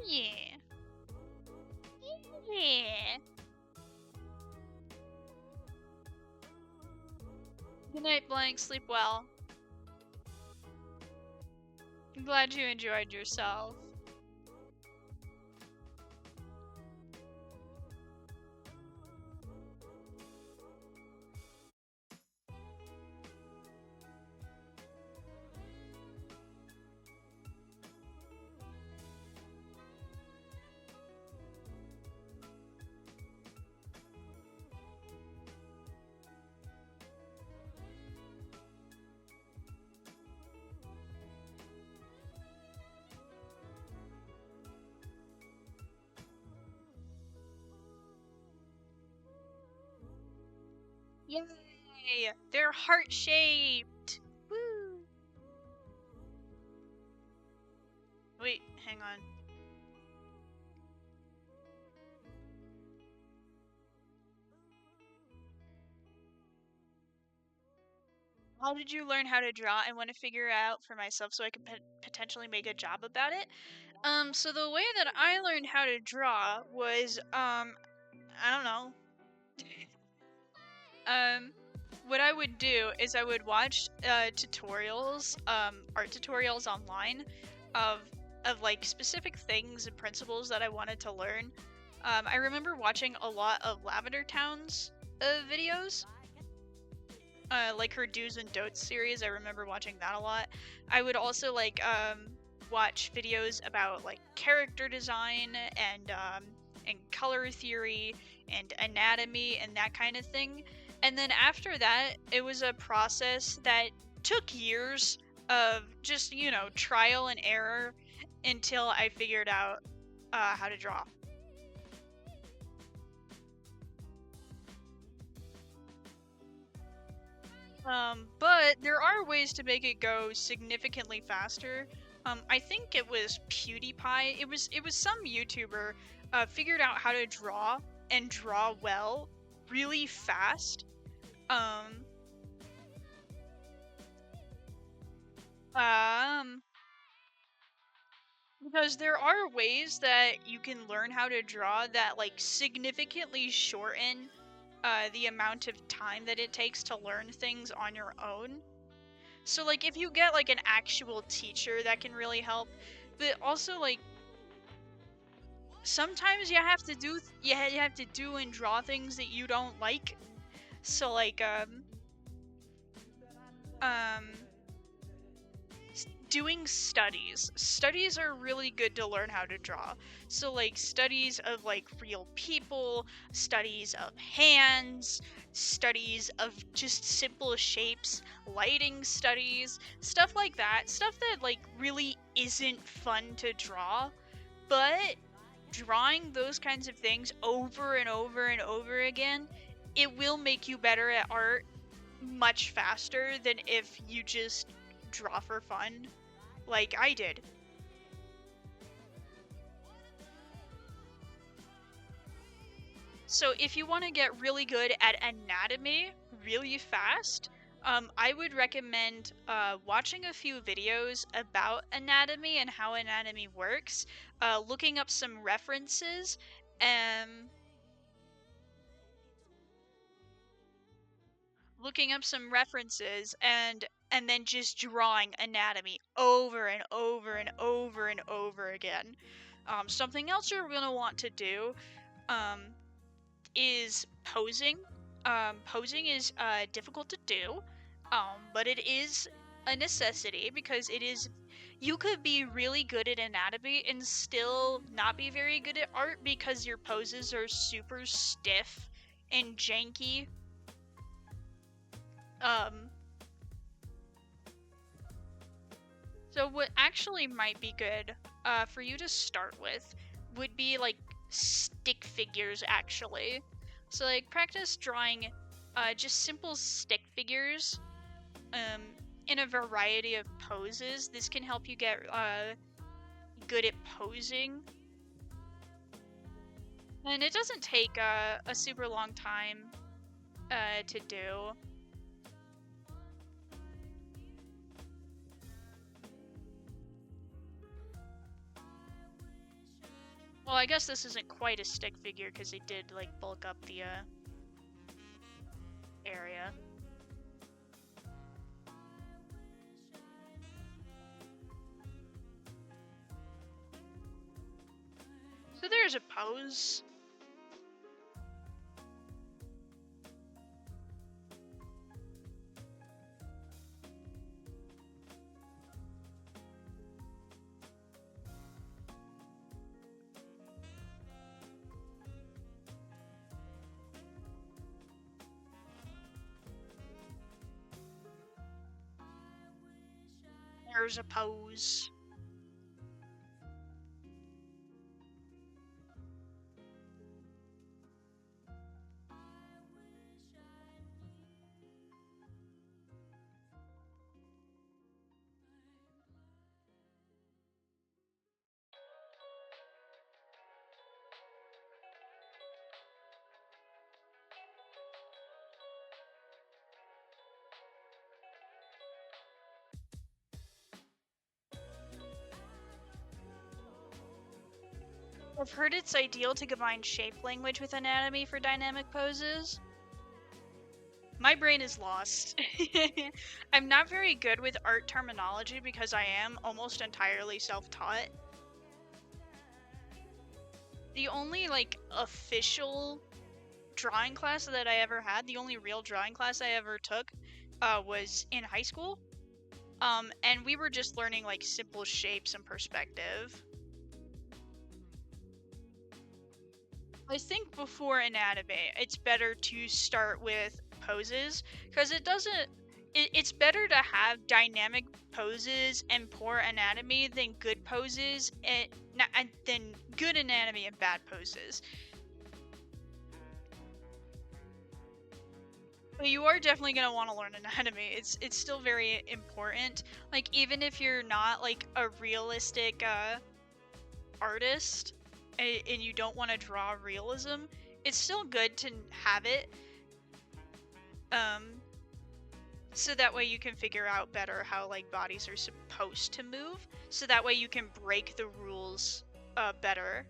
Yeah. Yeah. Good night, Blank. Sleep well. I'm glad you enjoyed yourself. Yay! They're heart-shaped! Woo! Wait, hang on. How did you learn how to draw? I want to figure it out for myself so I can potentially make a job about it. So the way that I learned how to draw was, I don't know. What I would do is I would watch tutorials, art tutorials online of like specific things and principles that I wanted to learn. I remember watching a lot of Lavender Town's videos, like her Do's and Don'ts series. I remember watching that a lot. I would also like watch videos about like character design and color theory and anatomy and that kind of thing. And then after that, it was a process that took years of just, you know, trial and error until I figured out how to draw. But there are ways to make it go significantly faster. I think it was PewDiePie. It was some YouTuber figured out how to draw and draw well really fast. Because there are ways that you can learn how to draw that like significantly shorten the amount of time that it takes to learn things on your own. So like if you get like an actual teacher, that can really help. But also like sometimes you have to do you have to do and draw things that you don't like. So like doing studies. Studies are really good to learn how to draw. So like studies of like real people, studies of hands, studies of just simple shapes, lighting studies, stuff like that. Stuff that like really isn't fun to draw, but drawing those kinds of things over and over and over again, it will make you better at art much faster than if you just draw for fun, like I did. So if you want to get really good at anatomy really fast, I would recommend watching a few videos about anatomy and how anatomy works, looking up some references, and and then just drawing anatomy over and over and over and over again. Something else you're gonna want to do um, is posing. Posing is difficult to do, but it is a necessity because it is. You could be really good at anatomy and still not be very good at art because your poses are super stiff and janky. Um, so what actually might be good for you to start with would be like stick figures, actually. So like practice drawing just simple stick figures um, in a variety of poses. This can help you get good at posing. And it doesn't take a super long time to do. Well, I guess this isn't quite a stick figure because they did like bulk up the area. So there's a pose. There's a pose. I've heard it's ideal to combine shape language with anatomy for dynamic poses. My brain is lost. I'm not very good with art terminology because I am almost entirely self-taught. The only like official drawing class that I ever had, the only real drawing class I ever took was in high school. And we were just learning like simple shapes and perspective. I think before anatomy, it's better to start with poses because it's better to have dynamic poses and poor anatomy than good poses and than good anatomy and bad poses. But you are definitely going to want to learn anatomy. It's still very important. Like even if you're not like a realistic artist and you don't want to draw realism, it's still good to have it. So that way you can figure out better how like bodies are supposed to move. So that way you can break the rules better.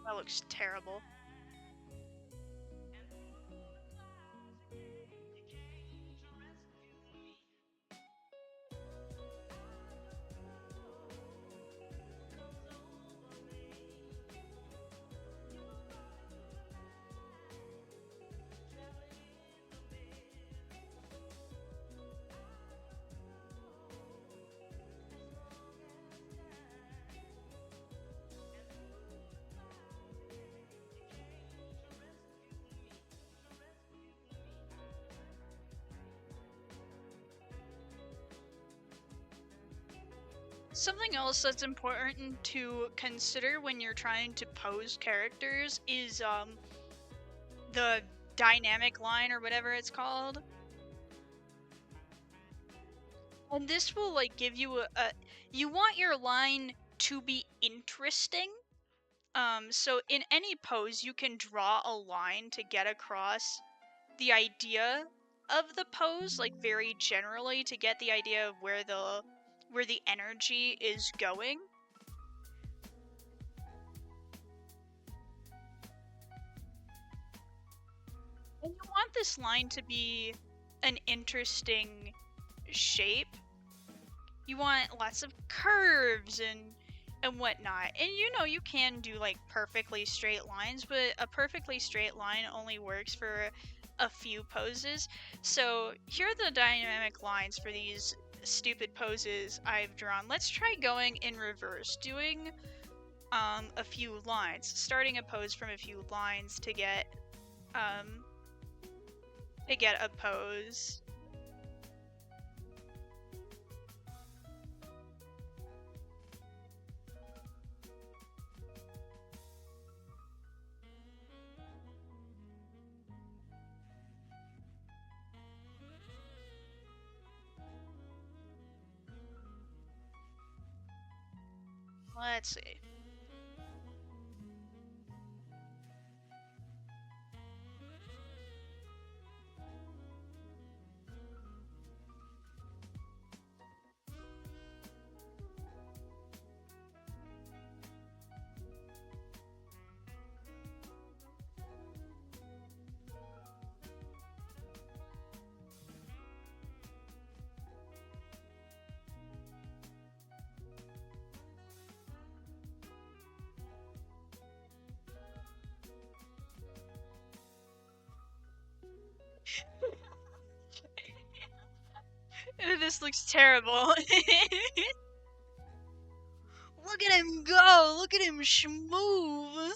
That looks terrible. Something else that's important to consider when you're trying to pose characters is the dynamic line or whatever it's called. And this will like give you a you want your line to be interesting. So in any pose you can draw a line to get across the idea of the pose, like very generally, to get the idea of where the energy is going. And you want this line to be an interesting shape. You want lots of curves and whatnot. And you know you can do like perfectly straight lines, but a perfectly straight line only works for a few poses. So here are the dynamic lines for these stupid poses I've drawn. Let's try going in reverse, doing a few lines, starting a pose from a few lines to get a pose. Let's see. This looks terrible. Look at him go! Look at him schmoove!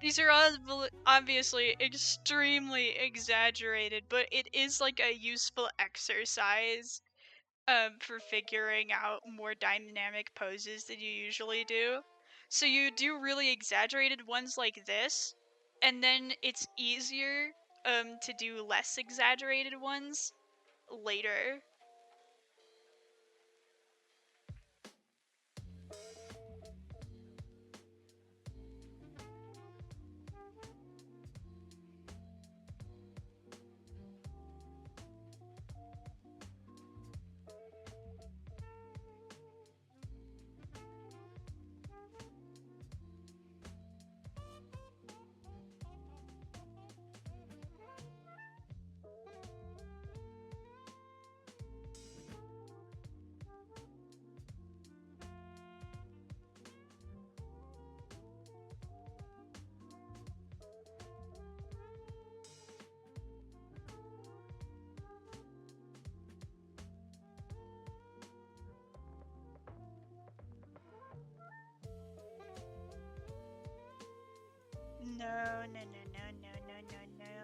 These are obviously extremely exaggerated, but it is like a useful exercise for figuring out more dynamic poses than you usually do. So you do really exaggerated ones like this, and then it's easier to do less exaggerated ones later. No, no, no, no, no, no, no, no.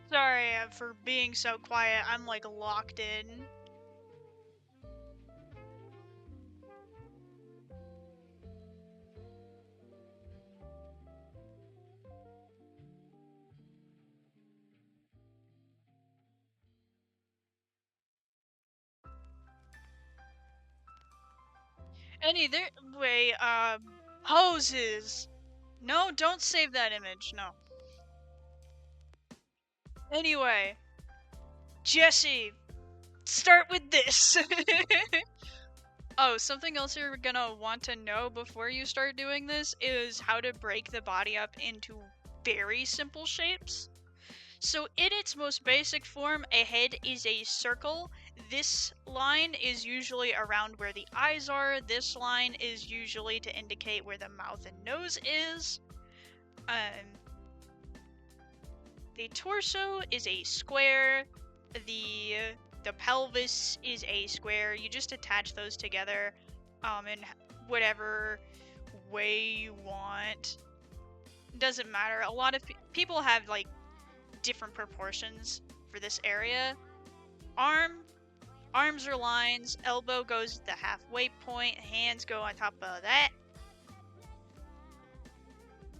Sorry for being so quiet. I'm like locked in. Anyway, poses. No, don't save that image. No. Anyway, Jesse, start with this. Oh, something else you're gonna want to know before you start doing this is how to break the body up into very simple shapes. So in its most basic form, a head is a circle this line is usually around where the eyes are. This line is usually to indicate where the mouth and nose is. The torso is a square. The pelvis is a square. You just attach those together in whatever way you want. Doesn't matter. A lot of people have like different proportions for this area. Arms are lines. Elbow goes to the halfway point. Hands go on top of that.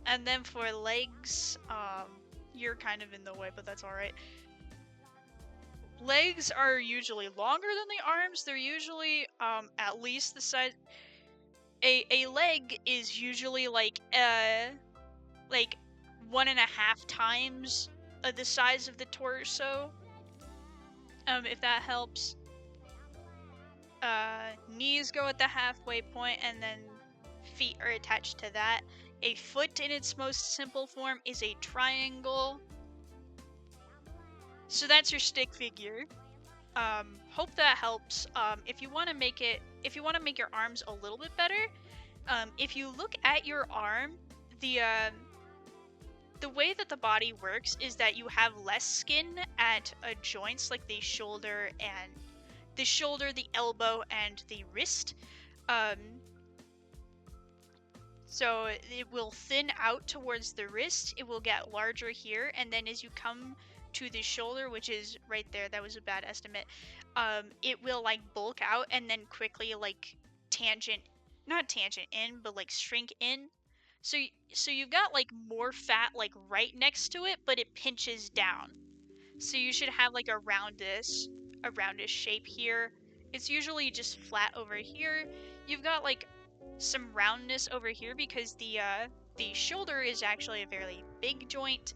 And then for legs, you're kind of in the way, but that's alright. Legs are usually longer than the arms. They're usually at least the size. A leg is usually like 1.5 times the size of the torso. If that helps. Knees go at the halfway point, and then feet are attached to that. A foot in its most simple form is a triangle. So that's your stick figure. Hope that helps. If you want to make your arms a little bit better, if you look at your arm, the way that the body works is that you have less skin at joints like the shoulder, the elbow, and the wrist. So it will thin out towards the wrist. It will get larger here, and then as you come to the shoulder, which is right there, that was a bad estimate, it will like bulk out and then quickly like not tangent in, but like shrink in. So you've got like more fat like right next to it, but it pinches down. So you should have like a roundish shape here. It's usually just flat over here. You've got like some roundness over here because the shoulder is actually a very big joint.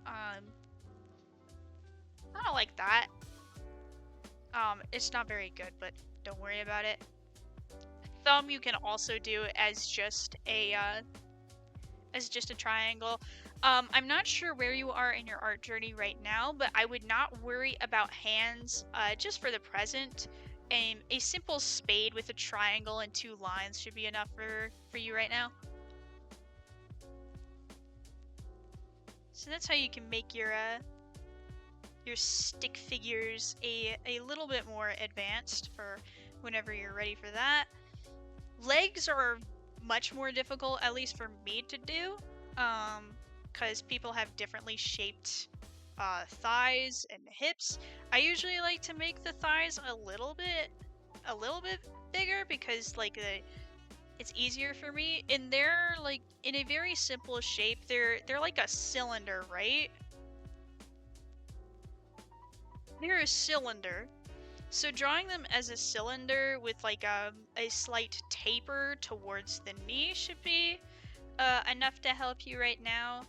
I don't like that. It's not very good, but don't worry about it. Thumb you can also do as just a triangle. I'm not sure where you are in your art journey right now, but I would not worry about hands just for the present. A simple spade with a triangle and 2 lines should be enough for you right now. So that's how you can make your stick figures a little bit more advanced for whenever you're ready for that. Legs are much more difficult, at least for me to do, because people have differently shaped thighs and hips. I usually like to make the thighs a little bit bigger because like it's easier for me. And they're like in a very simple shape. They're like a cylinder, right? They're a cylinder. So drawing them as a cylinder with like a slight taper towards the knee should be enough to help you right now.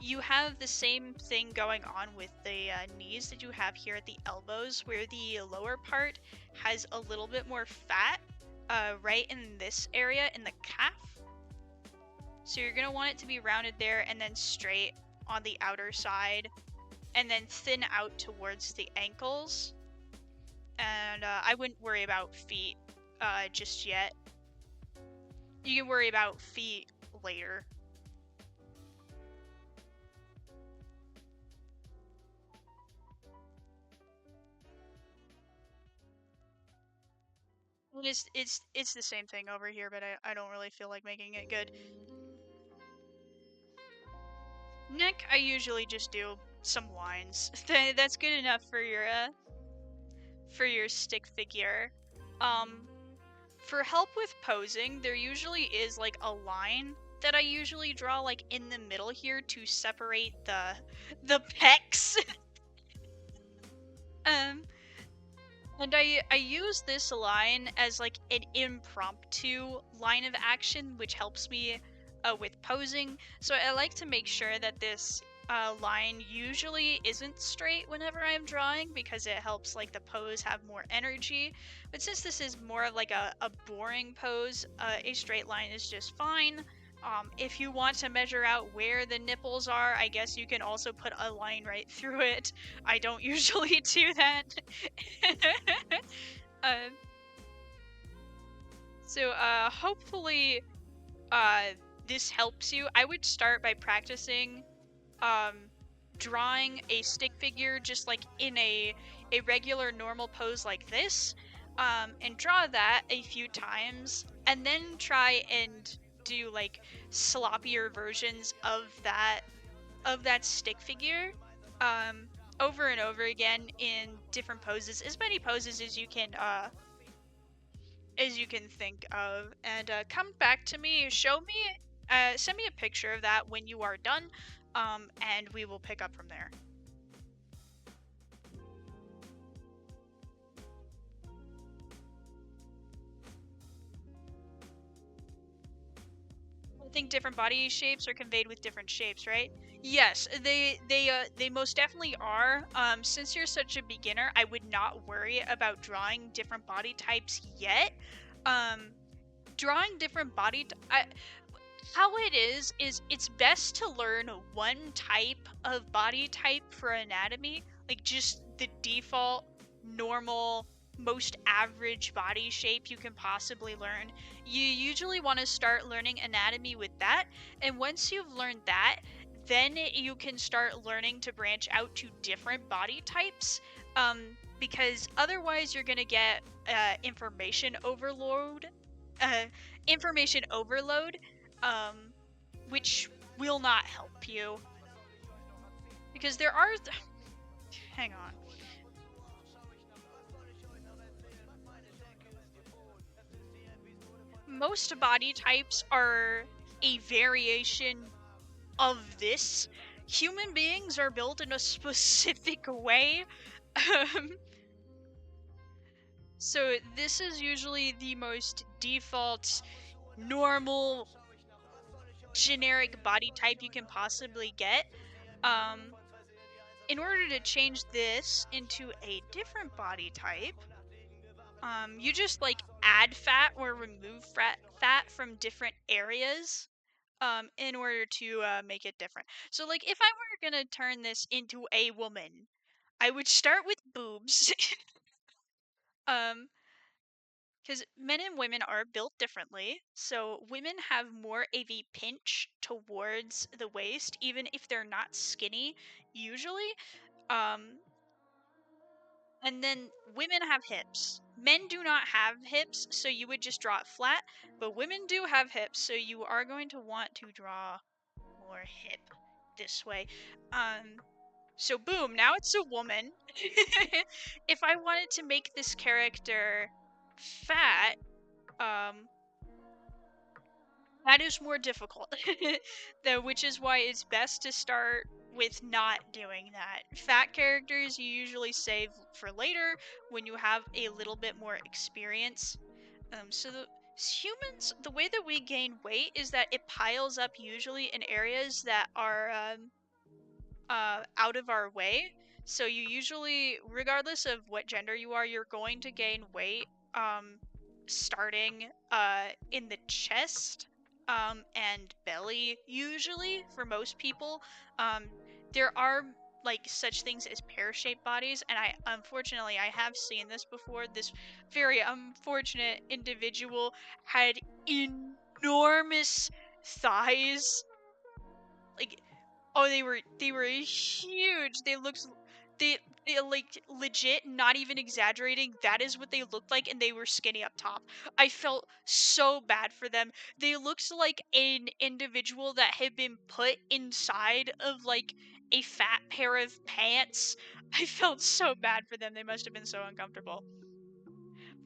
You have the same thing going on with the knees that you have here at the elbows, where the lower part has a little bit more fat right in this area in the calf. So you're going to want it to be rounded there and then straight on the outer side, and then thin out towards the ankles. And I wouldn't worry about feet just yet. You can worry about feet later. It's the same thing over here, but I don't really feel like making it good. Neck, I usually just do some lines. That's good enough for your stick figure. For help with posing, there usually is like a line that I usually draw like in the middle here to separate the pecs. And I use this line as like an impromptu line of action, which helps me with posing. So I like to make sure that this line usually isn't straight whenever I'm drawing, because it helps like the pose have more energy. But since this is more of like a boring pose, a straight line is just fine. If you want to measure out where the nipples are, I guess you can also put a line right through it. I don't usually do that. um, so hopefully this helps you. I would start by practicing drawing a stick figure just like in a regular normal pose like this, and draw that a few times, and then try and do like sloppier versions of that stick figure, over and over again in different poses, as many poses as you can think of, and come back to me, send me a picture of that when you are done, and we will pick up from there. I think different body shapes are conveyed with different shapes, right? Yes, they most definitely are. Since you're such a beginner, I would not worry about drawing different body types yet. Drawing different how it is it's best to learn one type of body type for anatomy, like just the default normal most average body shape you can possibly learn. You usually want to start learning anatomy with that, and once you've learned that, then you can start learning to branch out to different body types, because otherwise you're going to get information overload, uh, um, which will not help you. Because there are... Hang on. Most body types are a variation of this. Human beings are built in a specific way. So this is usually the most default, normal, generic body type you can possibly get. In order to change this into a different body type, you just like add fat or remove fat from different areas, in order to make it different. So like if I were gonna turn this into a woman, I would start with boobs. um, because men and women are built differently, so women have more of a pinch towards the waist, even if they're not skinny, usually. Um, and then women have hips. Men do not have hips, so you would just draw it flat, but women do have hips, so you are going to want to draw more hip this way. So boom, now it's a woman. If I wanted to make this character fat, that is more difficult. Which is why it's best to start with not doing that. Fat characters you usually save for later when you have a little bit more experience. So humans, the way that we gain weight is that it piles up usually in areas that are out of our way. So you usually, regardless of what gender you are, you're going to gain weight starting in the chest and belly, usually, for most people. There are like such things as pear-shaped bodies, and unfortunately I have seen this before. This very unfortunate individual had enormous thighs, like, oh, they were huge. They like legit, not even exaggerating. That is what they looked like, and they were skinny up top. I felt so bad for them. They looked like an individual that had been put inside of like a fat pair of pants. I felt so bad for them. They must have been so uncomfortable.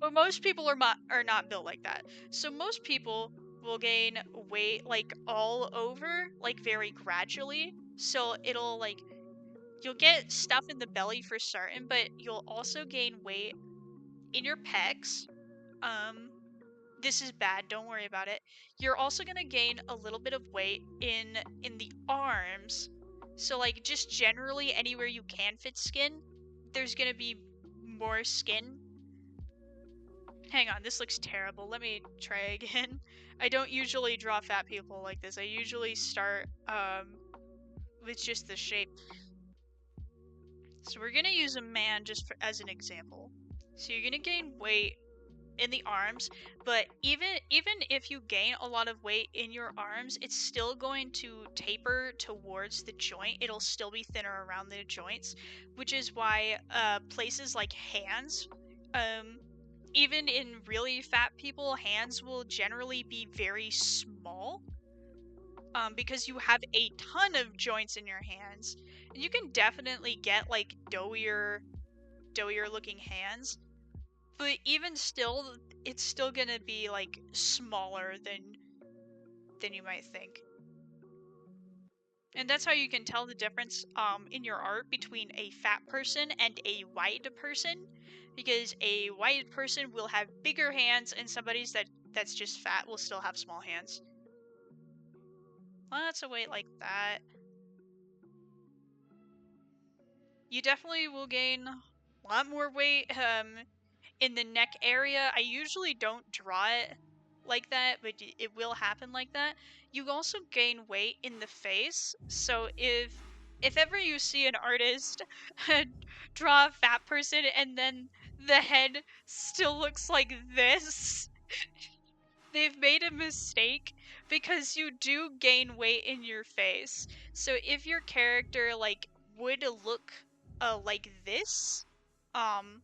But most people are not built like that. So most people will gain weight like all over, like very gradually. So it'll like, you'll get stuff in the belly for certain, but you'll also gain weight in your pecs. This is bad, don't worry about it. You're also gonna gain a little bit of weight in the arms. So like just generally anywhere you can fit skin, there's gonna be more skin. Hang on, this looks terrible. Let me try again. I don't usually draw fat people like this. I usually start with just the shape. So we're gonna use a man just as an example. So you're gonna gain weight in the arms, but even if you gain a lot of weight in your arms, it's still going to taper towards the joint. It'll still be thinner around the joints, which is why places like hands, even in really fat people, hands will generally be very small, because you have a ton of joints in your hands. And you can definitely get like doughier looking hands, but even still, it's still gonna be like smaller than you might think. And that's how you can tell the difference in your art between a fat person and a wide person, because a wide person will have bigger hands and somebody's that's just fat will still have small hands. Lots of weight like that. You definitely will gain a lot more weight in the neck area. I usually don't draw it like that, but it will happen like that. You also gain weight in the face. So if ever you see an artist draw a fat person and then the head still looks like this, they've made a mistake, because you do gain weight in your face. So if your character like would look like this, um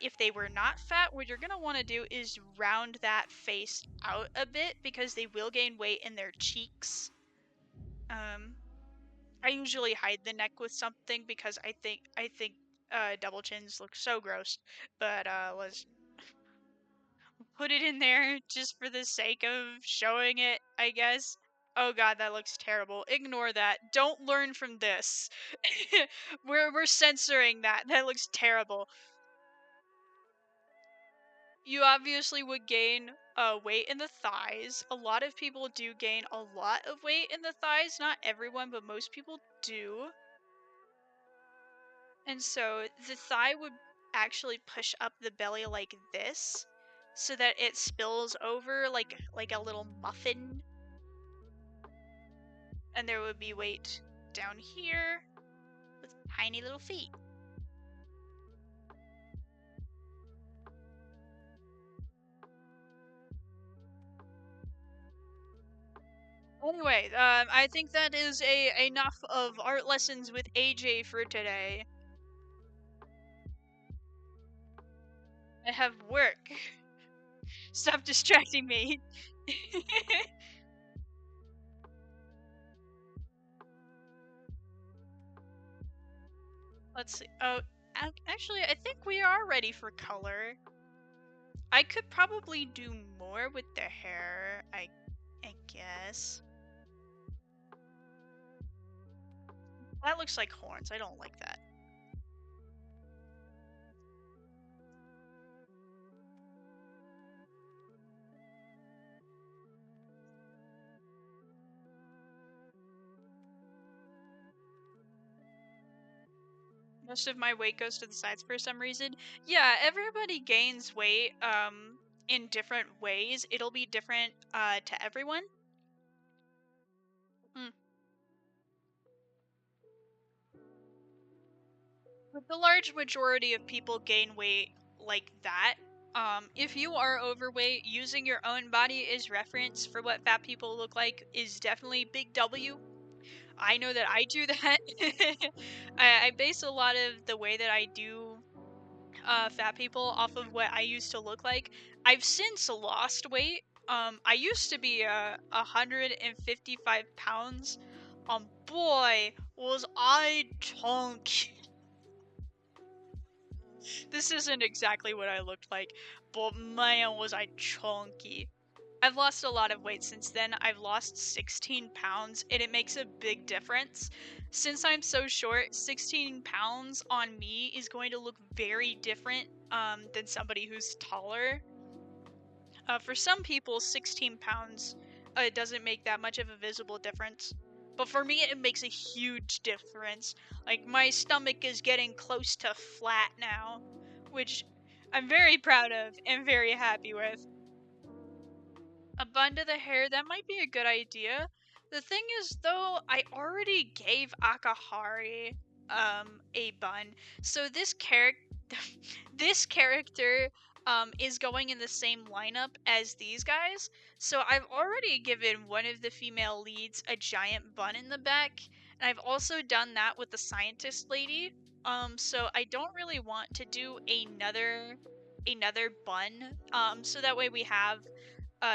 if they were not fat, what you're gonna want to do is round that face out a bit, because they will gain weight in their cheeks. I usually hide the neck with something because I think double chins look so gross, but let's put it in there just for the sake of showing it, I guess. Oh god, that looks terrible. Ignore that. Don't learn from this. We're censoring that. That looks terrible. You obviously would gain weight in the thighs. A lot of people do gain a lot of weight in the thighs. Not everyone, but most people do. And so the thigh would actually push up the belly like this, so that it spills over like a little muffin. And there would be weight down here with tiny little feet. Anyway, I think that is enough of art lessons with AJ for today. I have work. Stop distracting me. Let's see. Oh, actually, I think we are ready for color. I could probably do more with the hair, I guess. That looks like horns. I don't like that. Most of my weight goes to the sides for some reason. Yeah, everybody gains weight in different ways. It'll be different to everyone. Hmm. But the large majority of people gain weight like that. If you are overweight, using your own body as reference for what fat people look like is definitely big W. I know that I do that. I base a lot of the way that I do fat people off of what I used to look like. I've since lost weight. I used to be 155 pounds. Boy, was I chunky. This isn't exactly what I looked like, but man, was I chunky. I've lost a lot of weight since then. I've lost 16 pounds, and it makes a big difference. Since I'm so short, 16 pounds on me is going to look very different than somebody who's taller. For some people, 16 pounds doesn't make that much of a visible difference. But for me, it makes a huge difference. Like, my stomach is getting close to flat now, which I'm very proud of and very happy with. A bun to the hair, that might be a good idea. The thing is, though, I already gave Akahari a bun, so this this character is going in the same lineup as these guys. So I've already given one of the female leads a giant bun in the back, and I've also done that with the scientist lady. So I don't really want to do another bun. So that way we have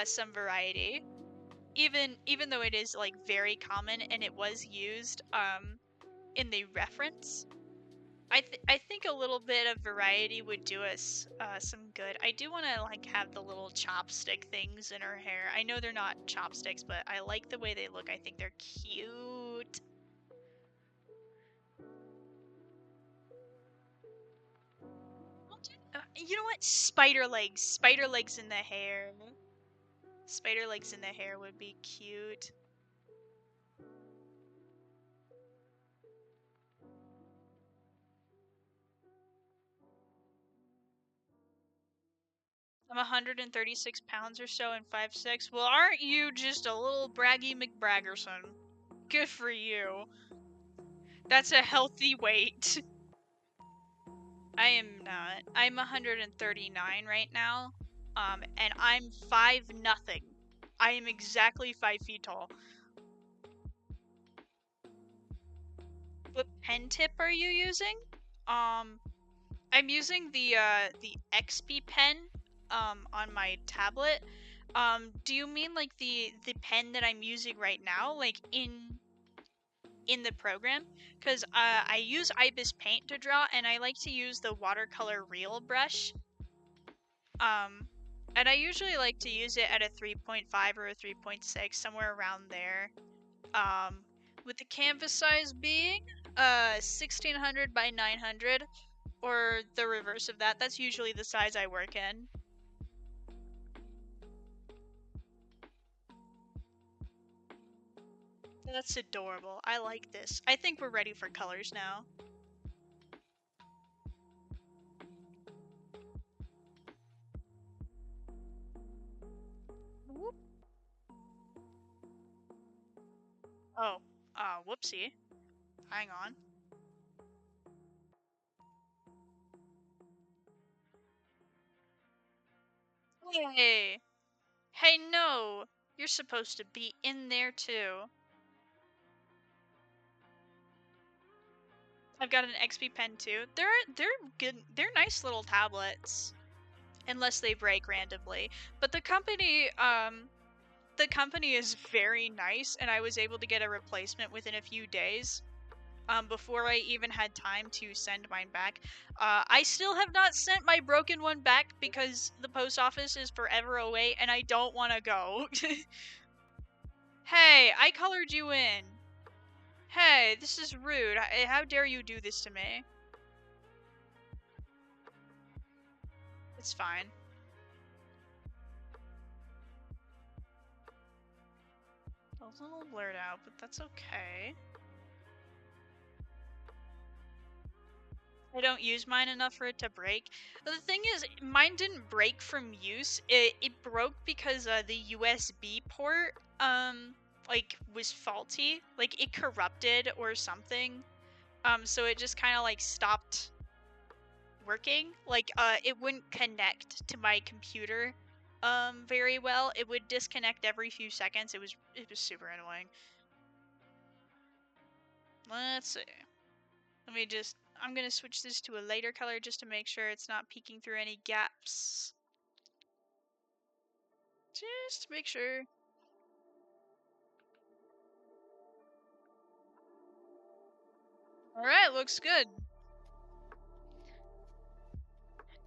some variety. Even though it is like very common and it was used in the reference, I think a little bit of variety would do us some good. I do want to like have the little chopstick things in her hair. I know they're not chopsticks, but I like the way they look. I think they're cute. You know what? Spider legs. Spider legs in the hair. Spider legs in the hair would be cute. I'm 136 pounds or so and 5'6". Well, aren't you just a little braggy McBraggerson? Good for you. That's a healthy weight. I am not. I'm 139 right now. And I'm 5 nothing. I am exactly 5 feet tall. What pen tip are you using? I'm using the XP pen on my tablet. Do you mean like the pen that I'm using right now, like in the program? Because I use Ibis Paint to draw, and I like to use the watercolor real brush. And I usually like to use it at a 3.5 or a 3.6, somewhere around there. With the canvas size being 1600 by 900, or the reverse of that. That's usually the size I work in. That's adorable. I like this. I think we're ready for colors now. Whoop. Oh, whoopsie. Hang on. Hey! Hey, no! You're supposed to be in there too. I've got an XP pen too. They're good. They're nice little tablets, unless they break randomly. But the company is very nice, and I was able to get a replacement within a few days. Before I even had time to send mine back. I still have not sent my broken one back because the post office is forever away and I don't want to go. Hey, I colored you in. Hey, this is rude. How dare you do this to me? It's fine. That was a little blurred out, but that's okay. I don't use mine enough for it to break. The thing is, mine didn't break from use. It broke because the USB port like was faulty. Like it corrupted or something. So it just kind of like stopped working. Like it wouldn't connect to my computer very well. It would disconnect every few seconds. It was super annoying. Let's see. I'm gonna switch this to a lighter color just to make sure it's not peeking through any gaps. Just to make sure. Alright, looks good.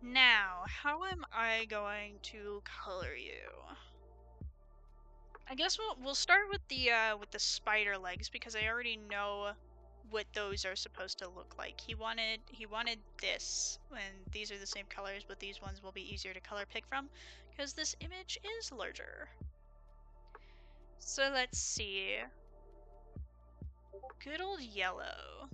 Now, how am I going to color you? I guess we'll start with the spider legs because I already know what those are supposed to look like. He wanted this, and these are the same colors, but these ones will be easier to color pick from because this image is larger. So let's see. Good old yellow.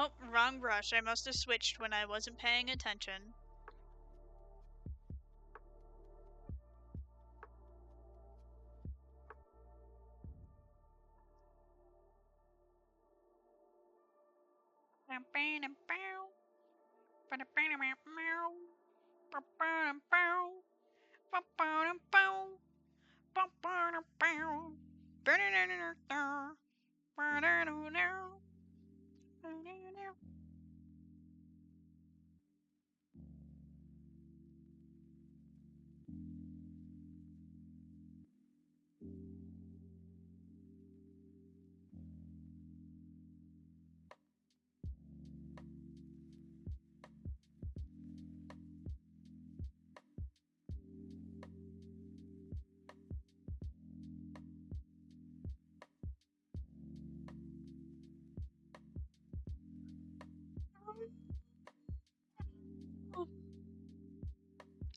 Oh, wrong brush. I must have switched when I wasn't paying attention.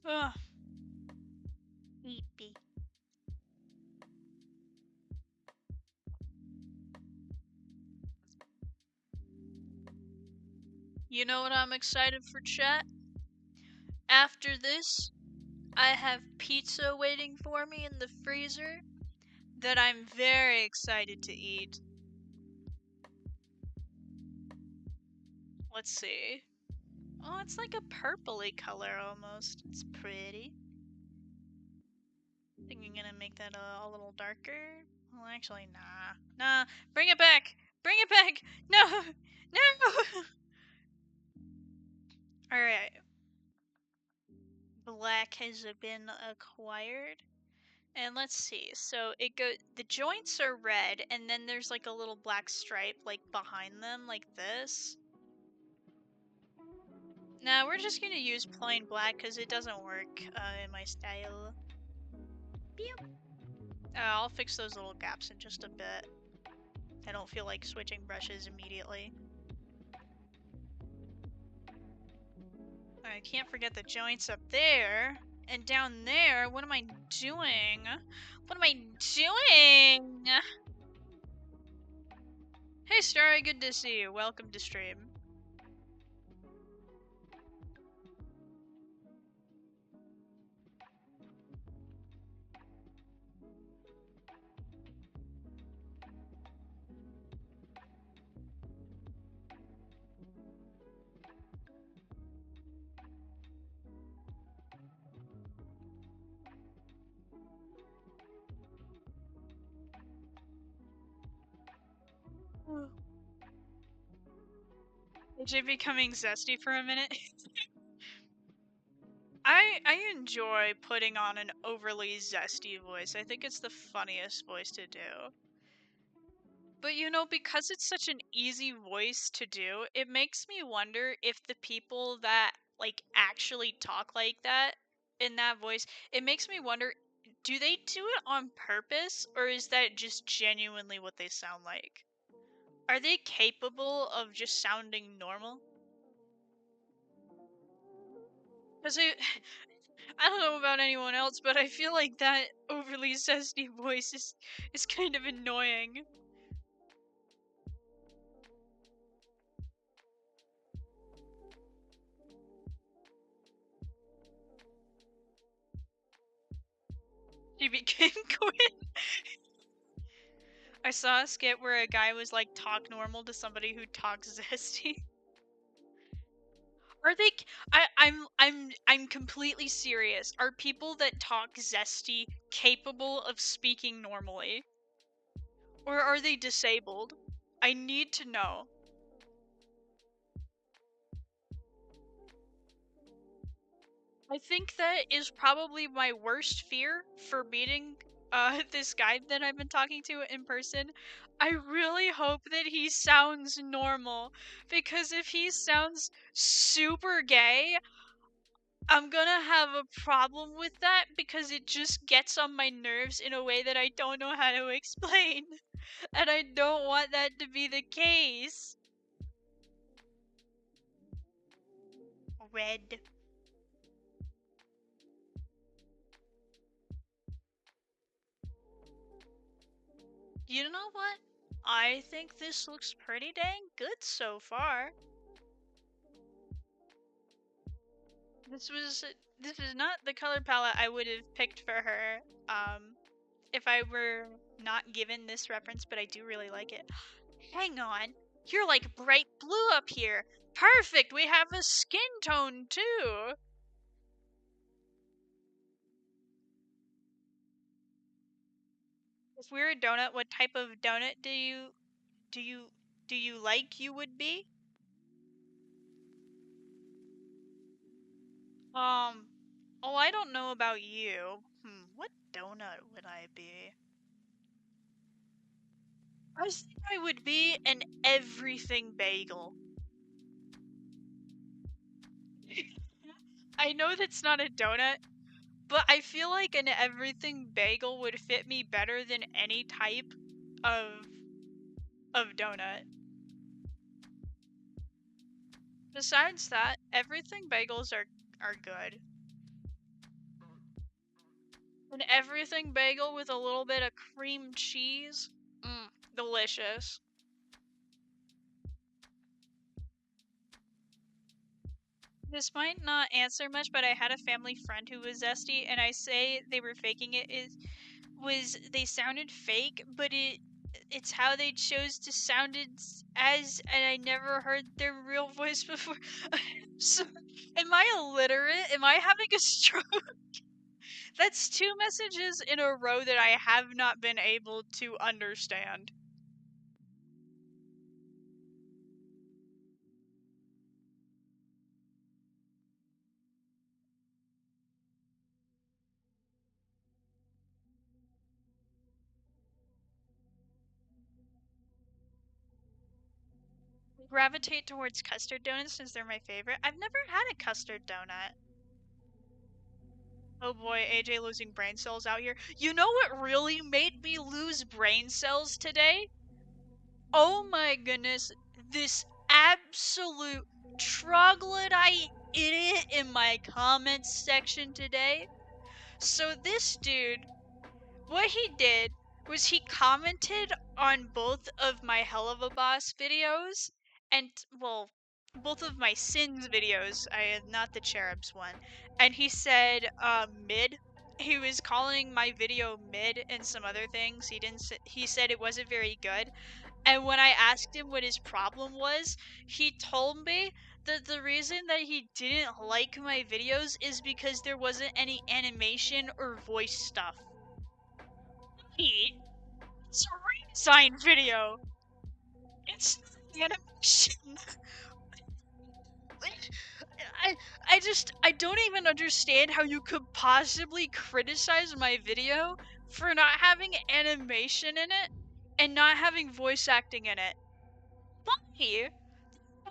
Ugh. Weepy. You know what I'm excited for, chat? After this, I have pizza waiting for me in the freezer that I'm very excited to eat. Let's see. Oh, it's like a purpley color almost. It's pretty. I think I'm gonna make that a little darker. Well, actually, nah. Nah, bring it back! Bring it back! No! No! Alright. Black has been acquired. And let's see. So the joints are red, and then there's like a little black stripe like behind them, like this. Nah, we're just gonna use plain black because it doesn't work in my style. Beep. I'll fix those little gaps in just a bit. I don't feel like switching brushes immediately. I can't forget the joints up there. And down there, what am I doing? What am I doing? Hey Starry, good to see you. Welcome to stream. AJ becoming zesty for a minute. I enjoy putting on an overly zesty voice. I think it's the funniest voice to do. But you know, because it's such an easy voice to do, it makes me wonder if the people that like actually talk like that in that voice, it makes me wonder, do they do it on purpose or is that just genuinely what they sound like? Are they capable of just sounding normal? Because I don't know about anyone else, but I feel like that overly zesty voice is kind of annoying. She became Quinn. I saw a skit where a guy was like talk normal to somebody who talks zesty. Are they? I'm completely serious. Are people that talk zesty capable of speaking normally, or are they disabled? I need to know. I think that is probably my worst fear for meeting this guy that I've been talking to in person. I really hope that he sounds normal, because if he sounds super gay, I'm gonna have a problem with that because it just gets on my nerves in a way that I don't know how to explain. And I don't want that to be the case. Red. You know what? I think this looks pretty dang good so far. This is not the color palette I would have picked for her if I were not given this reference, but I do really like it. Hang on. You're like bright blue up here. Perfect. We have a skin tone too. If we were a donut, what type of donut do you like you would be? Oh, I don't know about you. What donut would I be? I think I would be an everything bagel. I know that's not a donut, but I feel like an everything bagel would fit me better than any type of donut. Besides that, everything bagels are good. An everything bagel with a little bit of cream cheese, delicious. This might not answer much, but I had a family friend who was zesty, and I say they were faking it. They sounded fake, but it's how they chose to sound it as, and I never heard their real voice before. So, am I illiterate? Am I having a stroke? That's 2 messages in a row that I have not been able to understand. Gravitate towards custard donuts since they're my favorite. I've never had a custard donut. Oh boy, AJ losing brain cells out here. You know what really made me lose brain cells today? Oh my goodness, this absolute troglodyte idiot in my comments section today. So this dude, what he did was he commented on both of my Hell of a Boss videos, and, well, both of my Sins videos, not the Cherubs one, and he said, mid. He was calling my video mid and some other things. He said it wasn't very good. And when I asked him what his problem was, he told me that the reason that he didn't like my videos is because there wasn't any animation or voice stuff. It's a redesign video. It's animation. I don't even understand how you could possibly criticize my video for not having animation in it and not having voice acting in it. Why?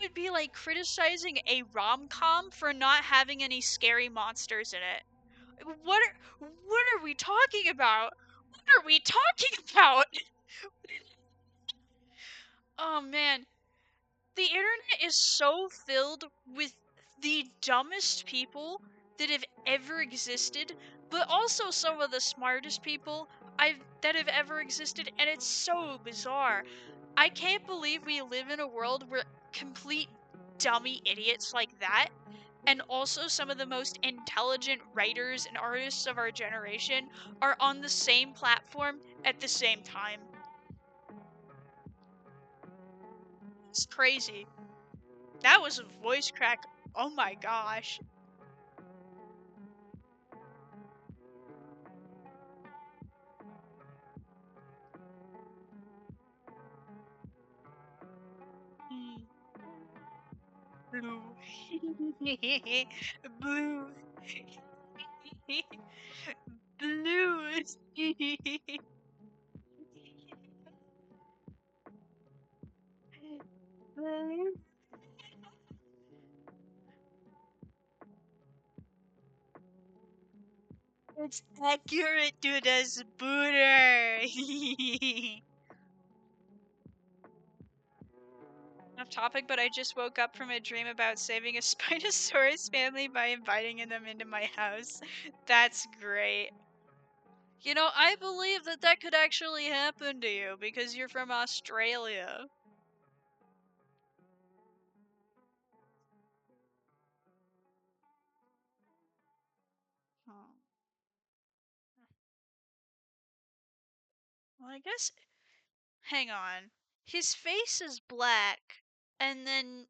Would be like criticizing a rom-com for not having any scary monsters in it. What are we talking about? What are we talking about? Oh man, the internet is so filled with the dumbest people that have ever existed, but also some of the smartest people that have ever existed, and it's so bizarre. I can't believe we live in a world where complete dummy idiots like that, and also some of the most intelligent writers and artists of our generation, are on the same platform at the same time. It's crazy. That was a voice crack. Oh my gosh. Blue. Blue. Blue. Blue. It's accurate to the spooner. Off topic, but I just woke up from a dream about saving a Spinosaurus family by inviting them into my house. That's great. You know, I believe that that could actually happen to you because you're from Australia. Hmm. Well, I guess. Hang on. His face is black, and then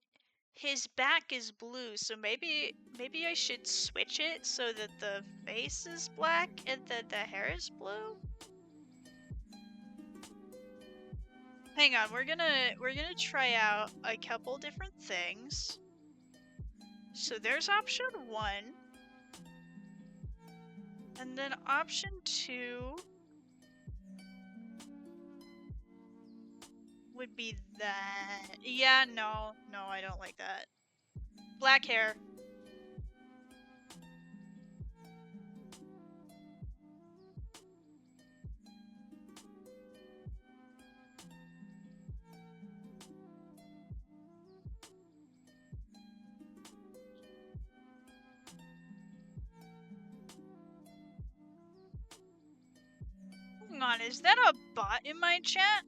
his back is blue, so maybe I should switch it so that the face is black and that the hair is blue? Hang on, we're gonna try out a couple different things. So there's option 1, and then option 2 would be that. Yeah, no, I don't like that. Black hair. Hang on, is that a bot in my chat?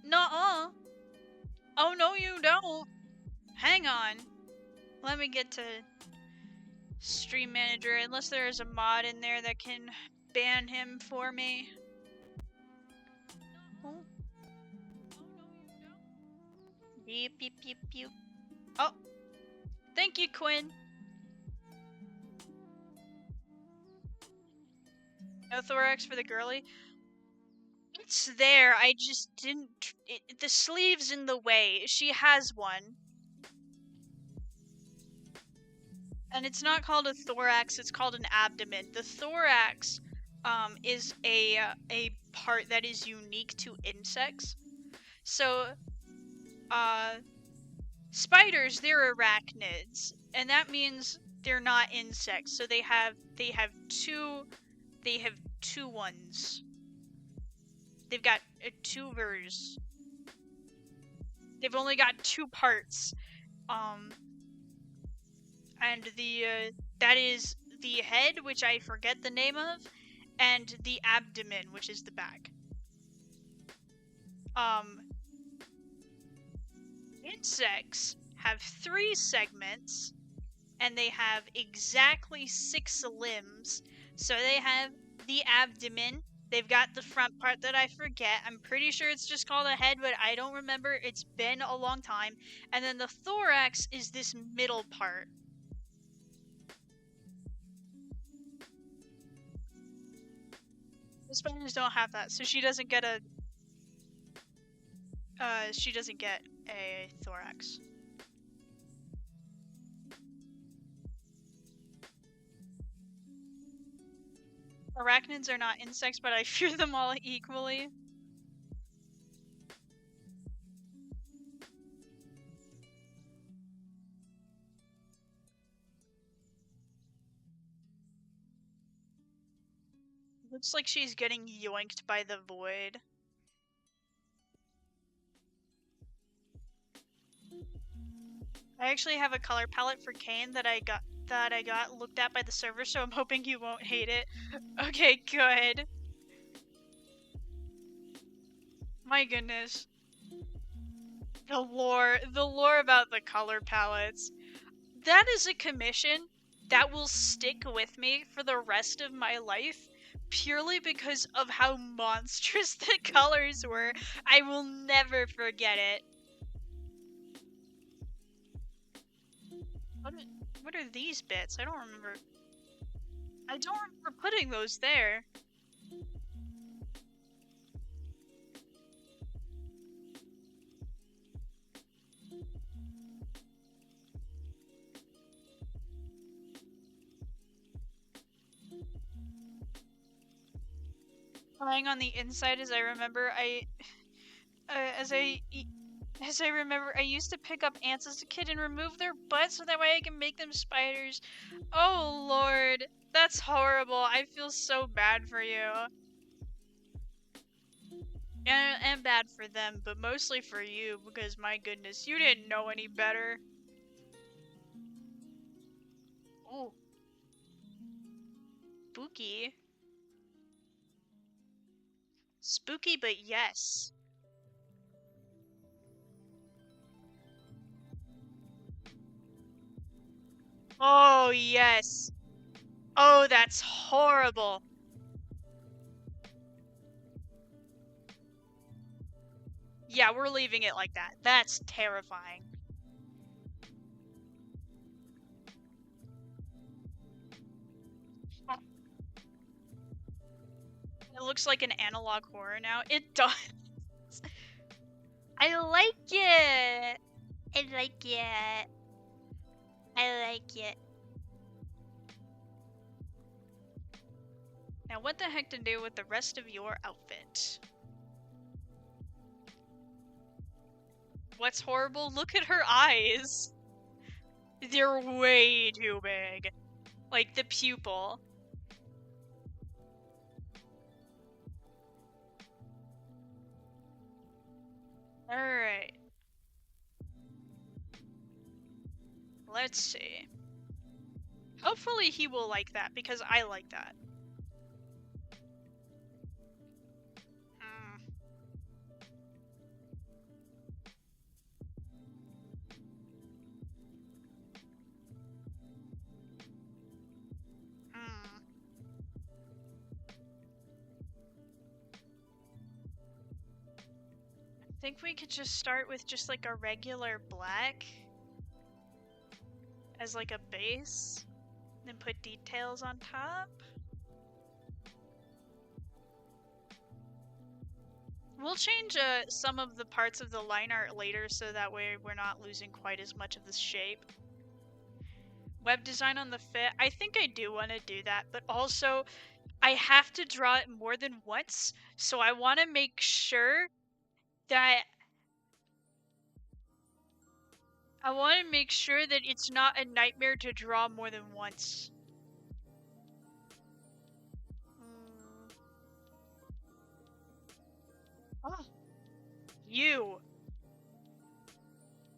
Nuh-uh. Oh, no, you don't. Hang on. Let me get to Stream Manager, unless there is a mod in there that can ban him for me. Oh. Beep, beep, beep, beep. Oh. Thank you, Quinn. No thorax for the girly. It's there, I just didn't... the sleeve's in the way. She has one. And it's not called a thorax, it's called an abdomen. The thorax is a part that is unique to insects. So, spiders, they're arachnids, and that means they're not insects. So they have two ones. They've got tubers. They've only got 2 parts. And that is the head, which I forget the name of, and the abdomen, which is the back. Insects have 3 segments, and they have exactly 6 limbs. So they have the abdomen. They've got the front part that I forget. I'm pretty sure it's just called a head, but I don't remember. It's been a long time. And then the thorax is this middle part. The spiders don't have that, so she doesn't get a thorax. Arachnids are not insects, but I fear them all equally. Looks like she's getting yoinked by the void. I actually have a color palette for Kane that I got looked at by the server, so I'm hoping you won't hate it. Okay, good. My goodness. The lore about the color palettes. That is a commission that will stick with me for the rest of my life, purely because of how monstrous the colors were. I will never forget it. What are these bits? I don't remember putting those there. Lying on the inside, as I remember, as I remember, I used to pick up ants as a kid and remove their butts so that way I can make them spiders. Oh lord, that's horrible. I feel so bad for you. And bad for them, but mostly for you, because my goodness, you didn't know any better. Ooh. Spooky. Spooky, but yes. Oh, yes. Oh, that's horrible. Yeah, we're leaving it like that. That's terrifying. It looks like an analog horror now. It does. I like it. I like it. I like it. Now, what the heck to do with the rest of your outfit? What's horrible? Look at her eyes. They're way too big. Like the pupil. Alright. Let's see. Hopefully he will like that, because I like that. Hmm. Hmm. I think we could just start with just like a regular black as like a base, then put details on top. We'll change some of the parts of the line art later so that way we're not losing quite as much of the shape. Web design on the fit, I think I do want to do that, but also I have to draw it more than once, so I want to make sure that it's not a nightmare to draw more than once. Oh. You.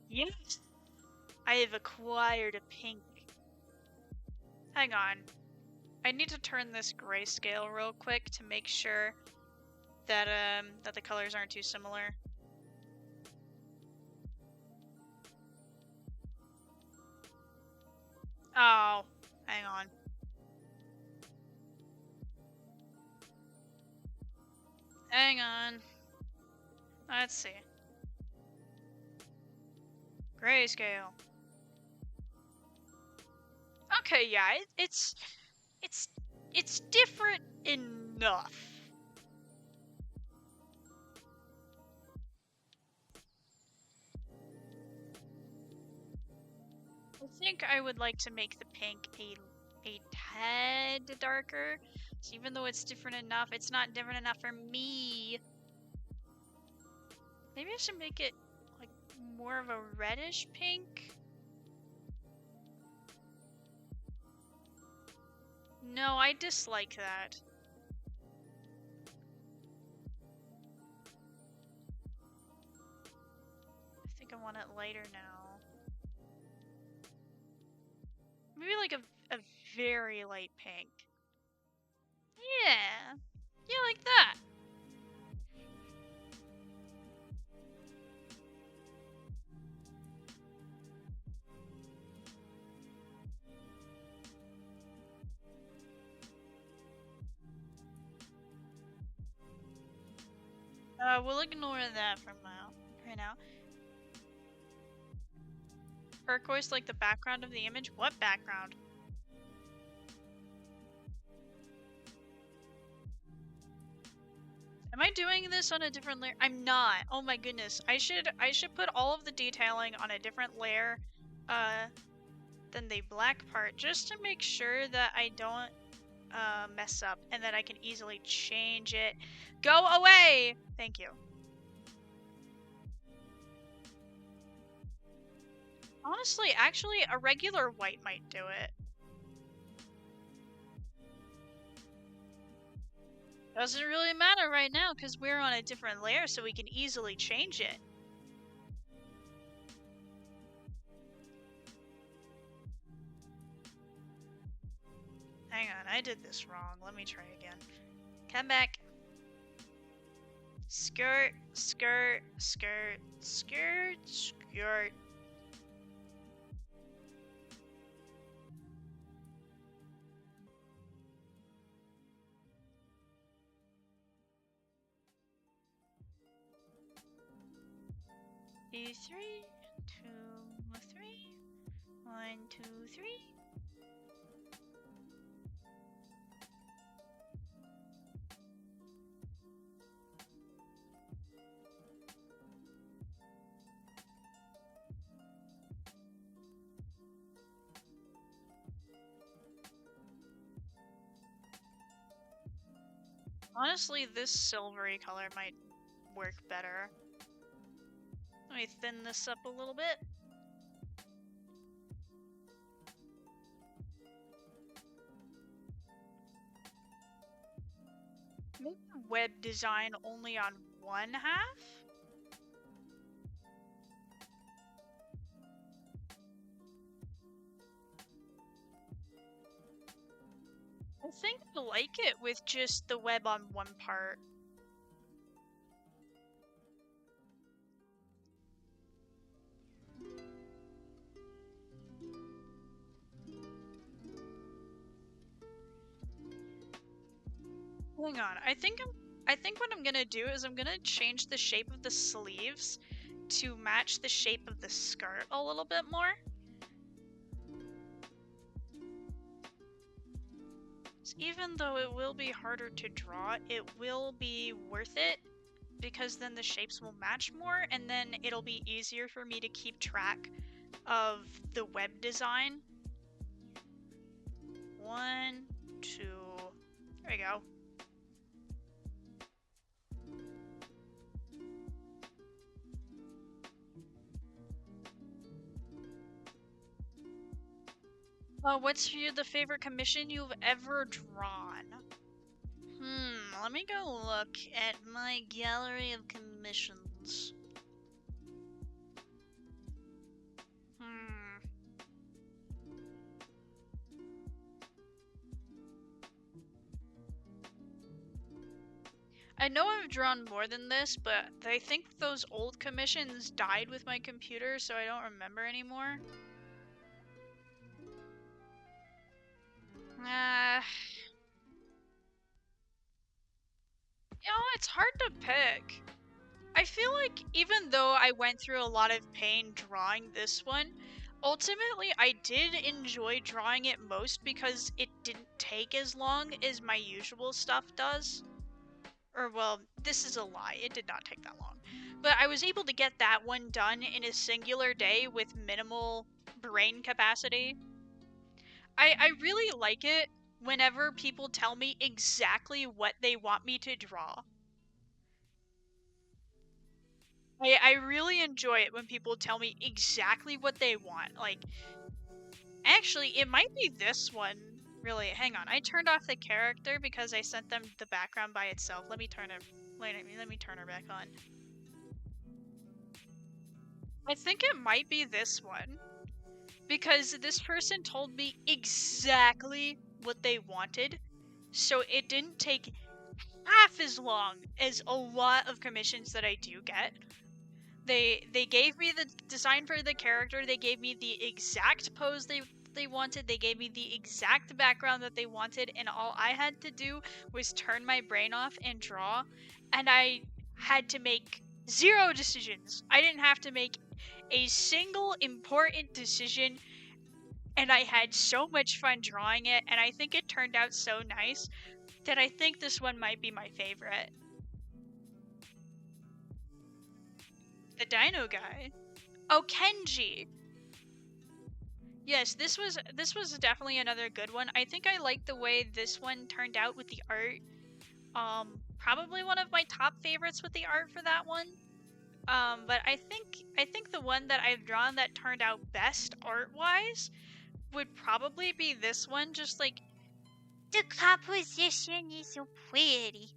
Yes. I have acquired a pink. Hang on. I need to turn this grayscale real quick to make sure that that the colors aren't too similar. Oh, hang on. Hang on. Let's see. Grayscale. Okay, yeah, it's different enough. I think I would like to make the pink a tad darker. So even though it's different enough, it's not different enough for me. Maybe I should make it like more of a reddish pink. No, I dislike that. I think I want it lighter now. Maybe like a very light pink. Yeah. Yeah, like that. We'll ignore that for now. Right now. Turquoise like the background of the image? What background? Am I doing this on a different layer? I'm not. Oh my goodness. I should put all of the detailing on a different layer than the black part, just to make sure that I don't mess up and that I can easily change it. Go away! Thank you. Honestly, actually, a regular white might do it. Doesn't really matter right now because we're on a different layer, so we can easily change it. Hang on, I did this wrong. Let me try again. Come back. Skirt, skirt, skirt, skirt, skirt. Three, 2, 3. 1, 2, 3. Honestly, this silvery color might work better. Let me thin this up a little bit. Maybe web design only on one half? I think I like it with just the web on one part. Hang on, I think what I'm gonna do is I'm gonna change the shape of the sleeves to match the shape of the skirt a little bit more. So even though it will be harder to draw, it will be worth it because then the shapes will match more and then it'll be easier for me to keep track of the web design. 1, 2, there we go. What's the favorite commission you've ever drawn? Let me go look at my gallery of commissions. I know I've drawn more than this, but I think those old commissions died with my computer, so I don't remember anymore. It's hard to pick. I feel like even though I went through a lot of pain drawing this one, ultimately I did enjoy drawing it most because it didn't take as long as my usual stuff does. Or, well, this is a lie, it did not take that long. But I was able to get that one done in a singular day with minimal brain capacity. I really like it whenever people tell me exactly what they want me to draw. I really enjoy it when people tell me exactly what they want. Like, actually, it might be this one. Really, hang on. I turned off the character because I sent them the background by itself. Let me turn it. Wait, let me turn her back on. I think it might be this one. Because this person told me exactly what they wanted. So it didn't take half as long as a lot of commissions that I do get. They gave me the design for the character, they gave me the exact pose they wanted, they gave me the exact background that they wanted, and all I had to do was turn my brain off and draw, and I had to make 0 decisions. I didn't have to make a single important decision, and I had so much fun drawing it, and I think it turned out so nice that I think this one might be my favorite. The Dino guy. Oh, Kenji. Yes, this was definitely another good one. I think I like the way this one turned out with the art. Probably one of my top favorites with the art for that one. But I think the one that I've drawn that turned out best art-wise would probably be this one. Just like the composition is so pretty.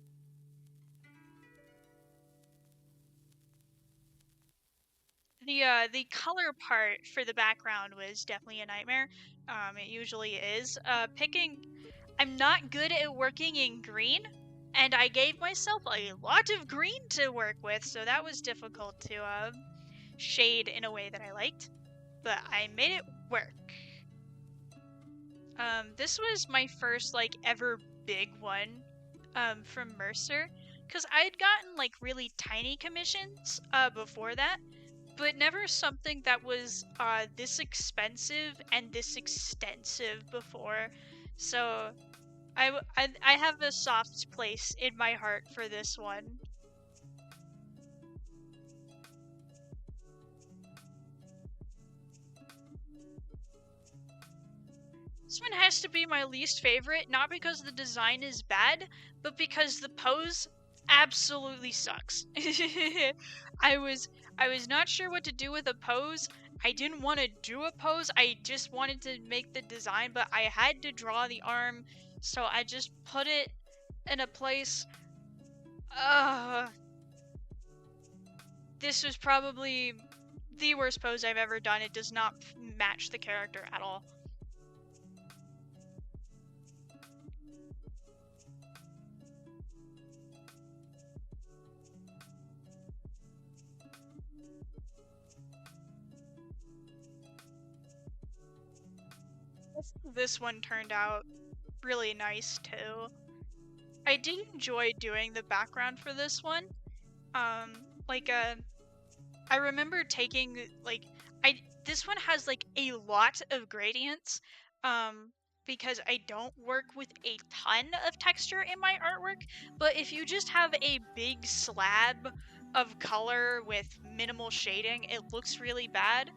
The color part for the background was definitely a nightmare. It usually is. I'm not good at working in green, And I gave myself a lot of green to work with, so that was difficult to shade in a way that I liked. But I made it work. This was my first, like, ever big one, from Mercer. Because I had gotten, like, really tiny commissions, before that. But never something that was, this expensive and this extensive before. So, I have a soft place in my heart for this one. This one has to be my least favorite, not because the design is bad, but because the pose absolutely sucks. I was not sure what to do with a pose. I didn't want to do a pose. I just wanted to make the design, but I had to draw the arm, so I just put it in a place. This was probably the worst pose I've ever done. It does not match the character at all. This one turned out really nice too. I did enjoy doing the background for this one. I remember taking, like, this one has, like, a lot of gradients, because I don't work with a ton of texture in my artwork, but if you just have a big slab of color with minimal shading, it looks really bad.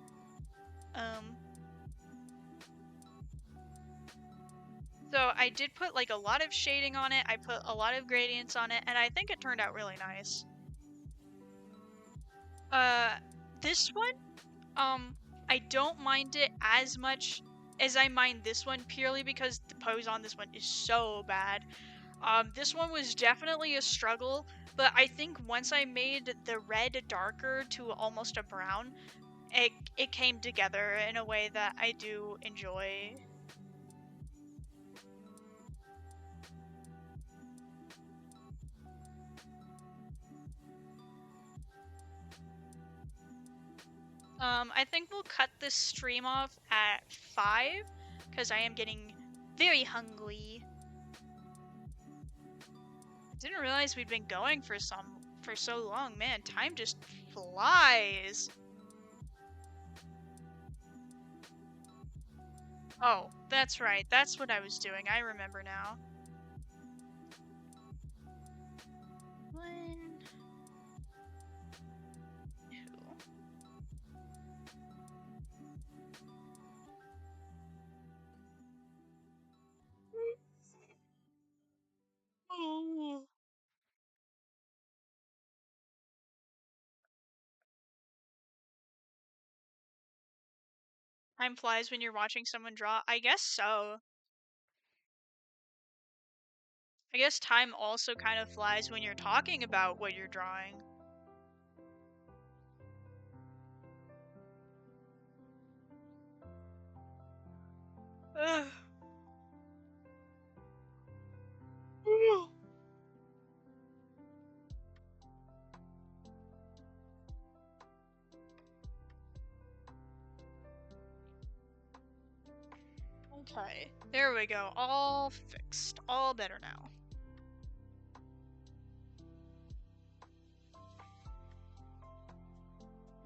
So I did put, like, a lot of shading on it, I put a lot of gradients on it, and I think it turned out really nice. This one, I don't mind it as much as I mind this one, purely because the pose on this one is so bad. This one was definitely a struggle, but I think once I made the red darker to almost a brown, it came together in a way that I do enjoy. I think we'll cut this stream off at 5, because I am getting very hungry. Didn't realize we'd been going for so long. Man, time just flies. Oh, that's right. That's what I was doing. I remember now. One, two. Oh. Time flies when you're watching someone draw. I guess so. I guess time also kind of flies when you're talking about what you're drawing. Ugh. Okay, there we go. All fixed. All better now.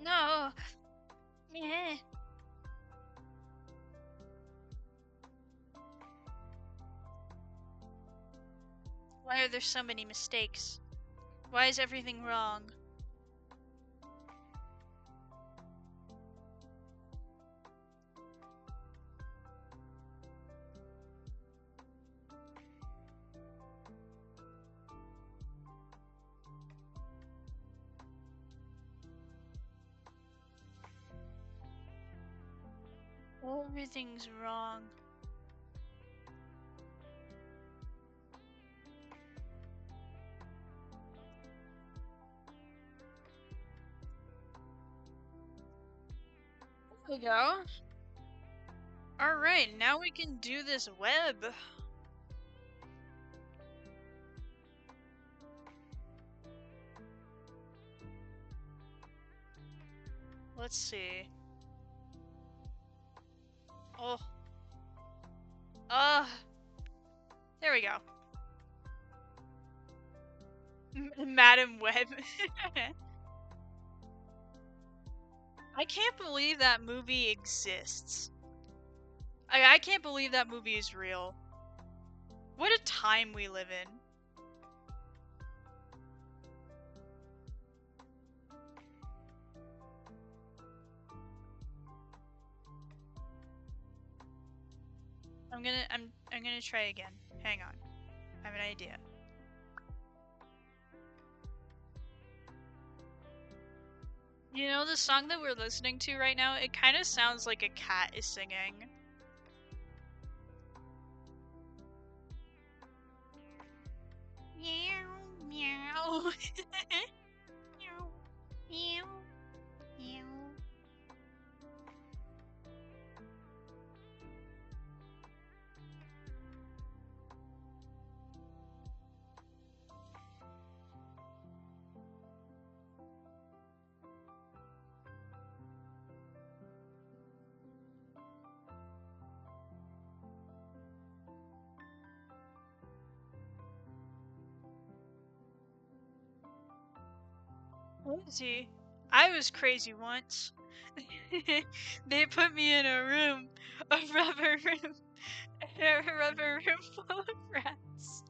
No. Yeah. Why are there so many mistakes? Why is everything wrong? Everything's wrong. There we go. Alright, now we can do this web. Let's see. Oh. There we go. Madam Web. I can't believe that movie exists. I can't believe that movie is real. What a time we live in. I'm gonna try again. Hang on. I have an idea. You know the song that we're listening to right now? It kind of sounds like a cat is singing. Meow, meow. Meow, meow, meow. See, I was crazy once. They put me in a room, a rubber room, a rubber room full of rats.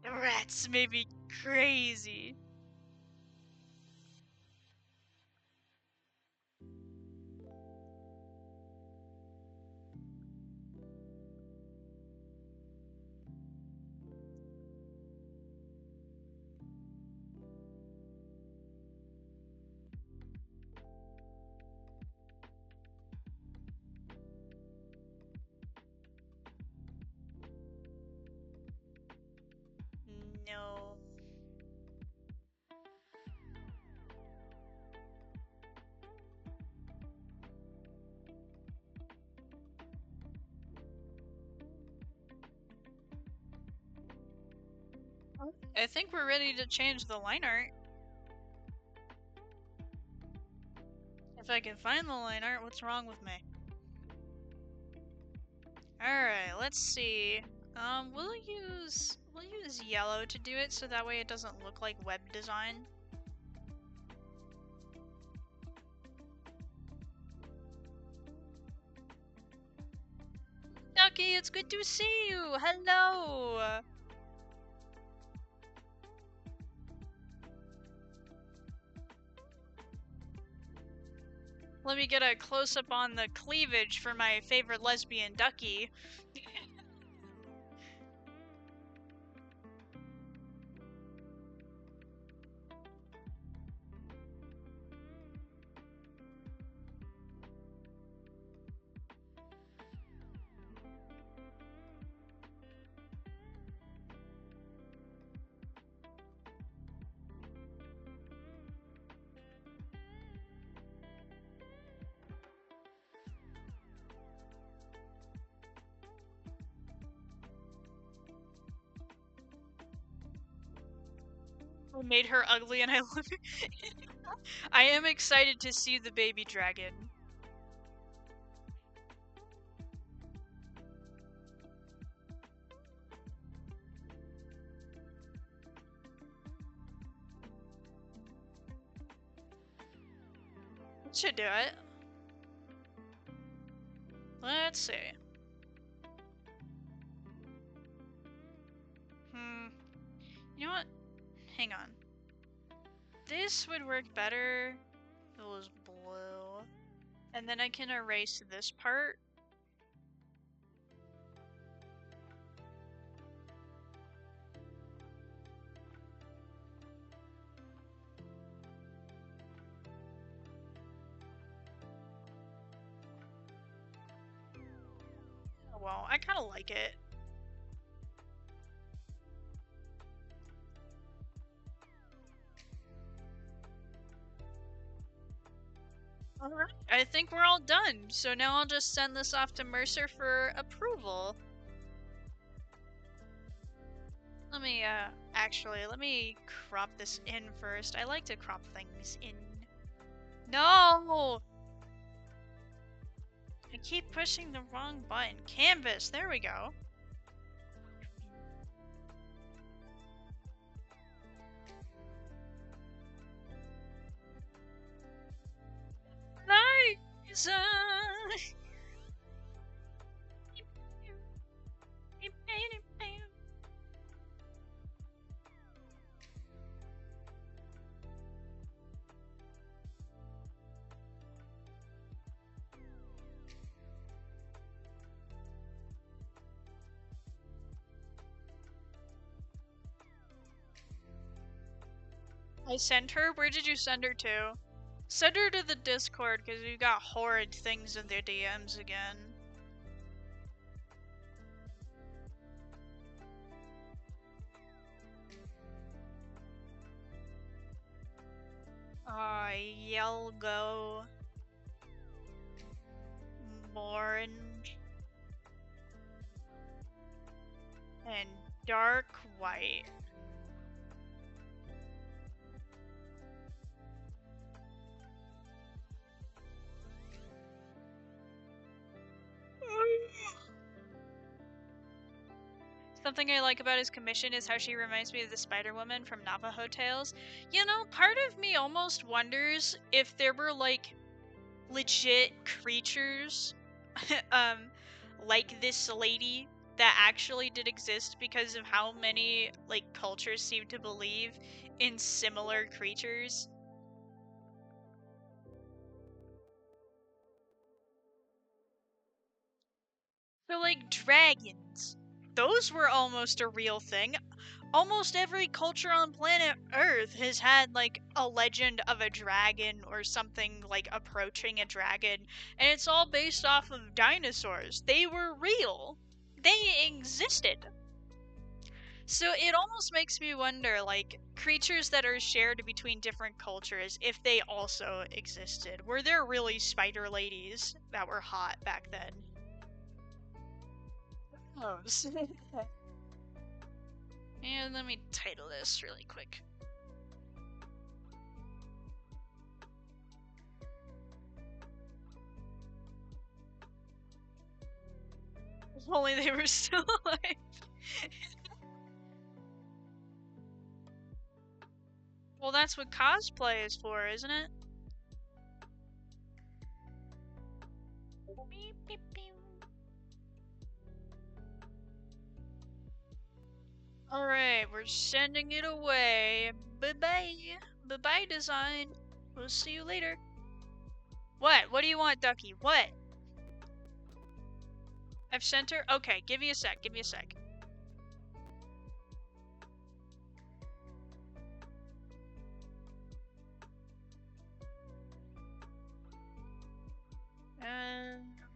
The rats made me crazy. No. I think we're ready to change the line art. If I can find the line art, what's wrong with me? Alright, let's see. We'll use yellow to do it so that way it doesn't look like web design. Ducky, it's good to see you! Hello! Let me get a close-up on the cleavage for my favorite lesbian, Ducky. I made her ugly and I love it. I am excited to see the baby dragon. Should do it. Let's see. You know what? Hang on. This would work better if it was blue. And then I can erase this part. Well, I kind of like it. Alright, I think we're all done. So now I'll just send this off to Mercer for approval. Let me, actually, let me crop this in first. I like to crop things in. No! I keep pushing the wrong button. Canvas, there we go. Liza! I sent her? Where did you send her to? Send her to the Discord, because you got horrid things in their DMs again. Yellow. Orange. And dark white. Something I like about his commission is how she reminds me of the Spider-Woman from Navajo Tales. You know, part of me almost wonders if there were, like, legit creatures, like this lady that actually did exist because of how many, like, cultures seem to believe in similar creatures. So, like, dragons. Those were almost a real thing. Almost every culture on planet Earth has had, like, a legend of a dragon or something, like, approaching a dragon. And it's all based off of dinosaurs. They were real. They existed. So it almost makes me wonder, like, creatures that are shared between different cultures, if they also existed. Were there really spider ladies that were hot back then? Who knows? And let me title this really quick. If only they were still alive. Well, that's what cosplay is for, isn't it? Beep, beep, beep. Alright, we're sending it away. Bye-bye. Bye-bye, design. We'll see you later. What? What do you want, Ducky? What? I've sent her? Okay, give me a sec. Give me a sec.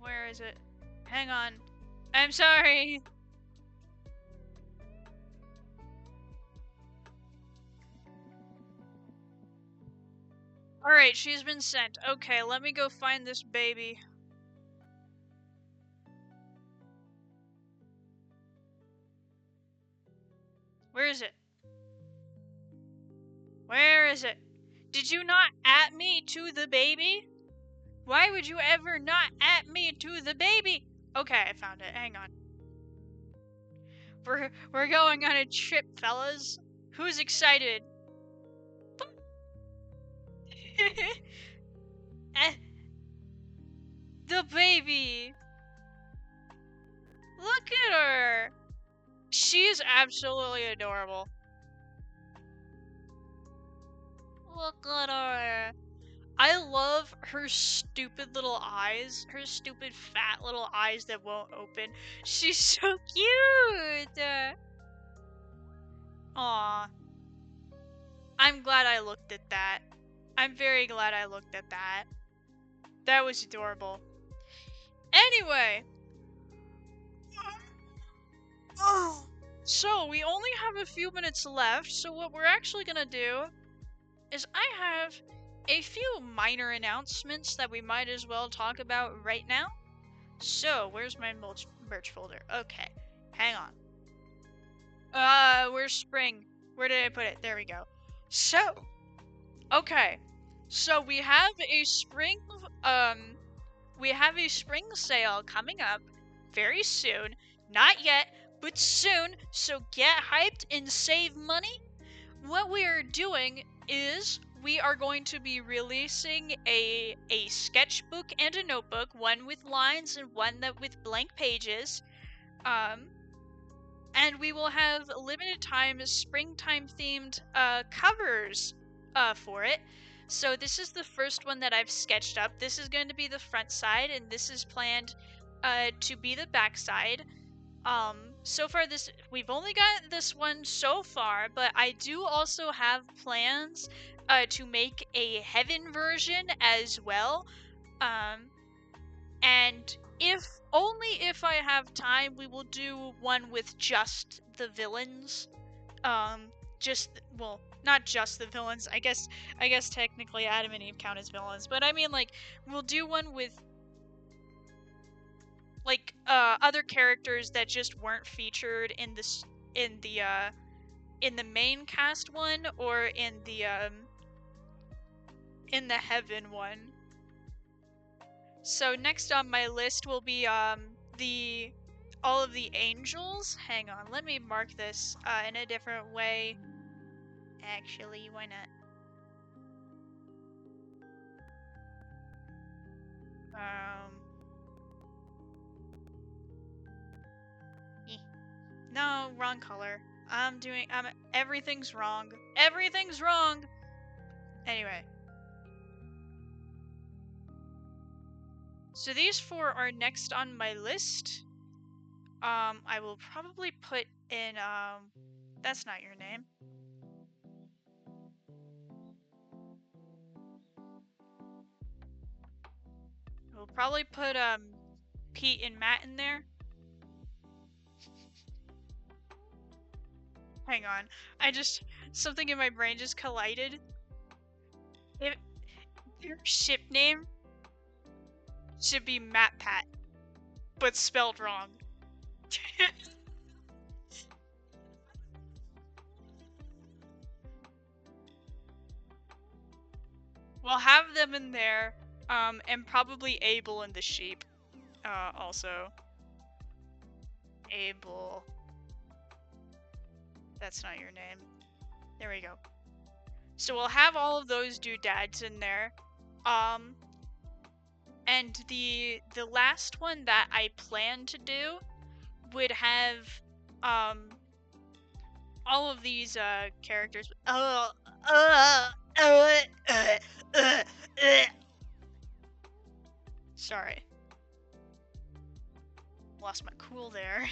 Where is it? Hang on. I'm sorry. Alright, she's been sent. Okay, let me go find this baby. Where is it? Where is it? Did you not at me to the baby? Why would you ever not at me to the baby? Okay, I found it. Hang on. We're going on a trip, fellas. Who's excited? The baby. Look at her. She's absolutely adorable. Look at her. I love her stupid little eyes. Her stupid fat little eyes that won't open. She's so cute. Aw. I'm glad I looked at that. I'm very glad I looked at that. That was adorable. Anyway. So, we only have a few minutes left, so what we're actually gonna do is I have a few minor announcements that we might as well talk about right now. So, where's my merch folder? Okay, hang on. Where's spring? Where did I put it? There we go. So, okay. So we have a spring sale coming up very soon. Not yet, but soon. So get hyped and save money. What we are doing is we are going to be releasing a sketchbook and a notebook, one with lines and one that with blank pages. And we will have limited time springtime themed covers for it. So this is the first one that I've sketched up. This is going to be the front side, and this is planned to be the back side. So far we've only got this one so far, but I do also have plans to make a heaven version as well. And only if I have time, we will do one with just the villains. Well, not just the villains. I guess technically Adam and Eve count as villains, but I mean, like, we'll do one with like other characters that just weren't featured in the main cast one or in the heaven one. So next on my list will be all of the angels. Hang on, let me mark this in a different way. Actually, why not? No, wrong color. Everything's wrong. Everything's wrong! Anyway. So these four are next on my list. I will probably put in, that's not your name. We'll probably put, Pete and Matt in there. Hang on. Something in my brain just collided. Their ship name should be Matt Pat, but spelled wrong. We'll have them in there, and probably Abel and the sheep, also. Abel. That's not your name. There we go. So we'll have all of those doodads in there. And the last one that I plan to do would have, all of these, characters. Sorry. Lost my cool there.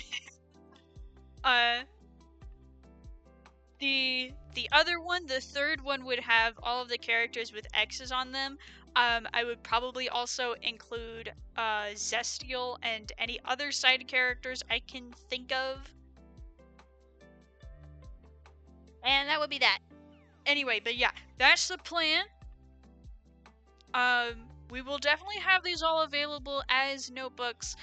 The other one, the third one, would have all of the characters with X's on them. I would probably also include Zestial and any other side characters I can think of. And that would be that. Anyway, but yeah, that's the plan. We will definitely have these all available as notebooks.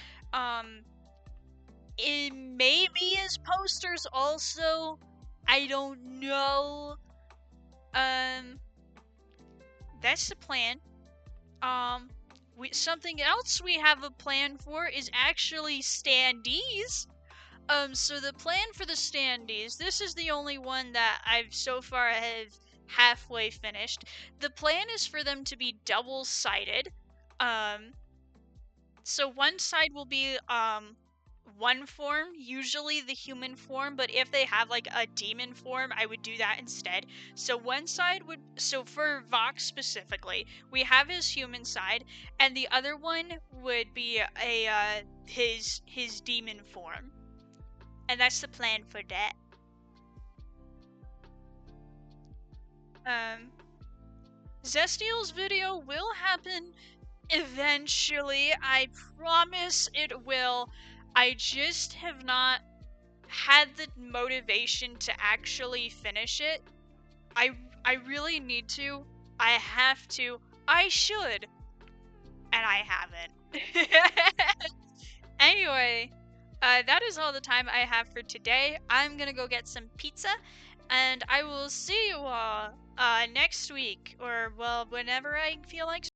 It may be as posters also. I don't know. That's the plan. Something else we have a plan for is actually standees. So the plan for the standees, this is the only one that I've so far have halfway finished. The plan is for them to be double-sided. So one side will be, one form, usually the human form, but if they have like a demon form, I would do that instead. So one side so for Vox specifically, we have his human side, and the other one would be his demon form. And that's the plan for that. Zestial's video will happen eventually. I promise it will. I just have not had the motivation to actually finish it. I really need to. I have to. I should. And I haven't. Anyway, that is all the time I have for today. I'm gonna go get some pizza, And I will see you all next week, or well, whenever I feel like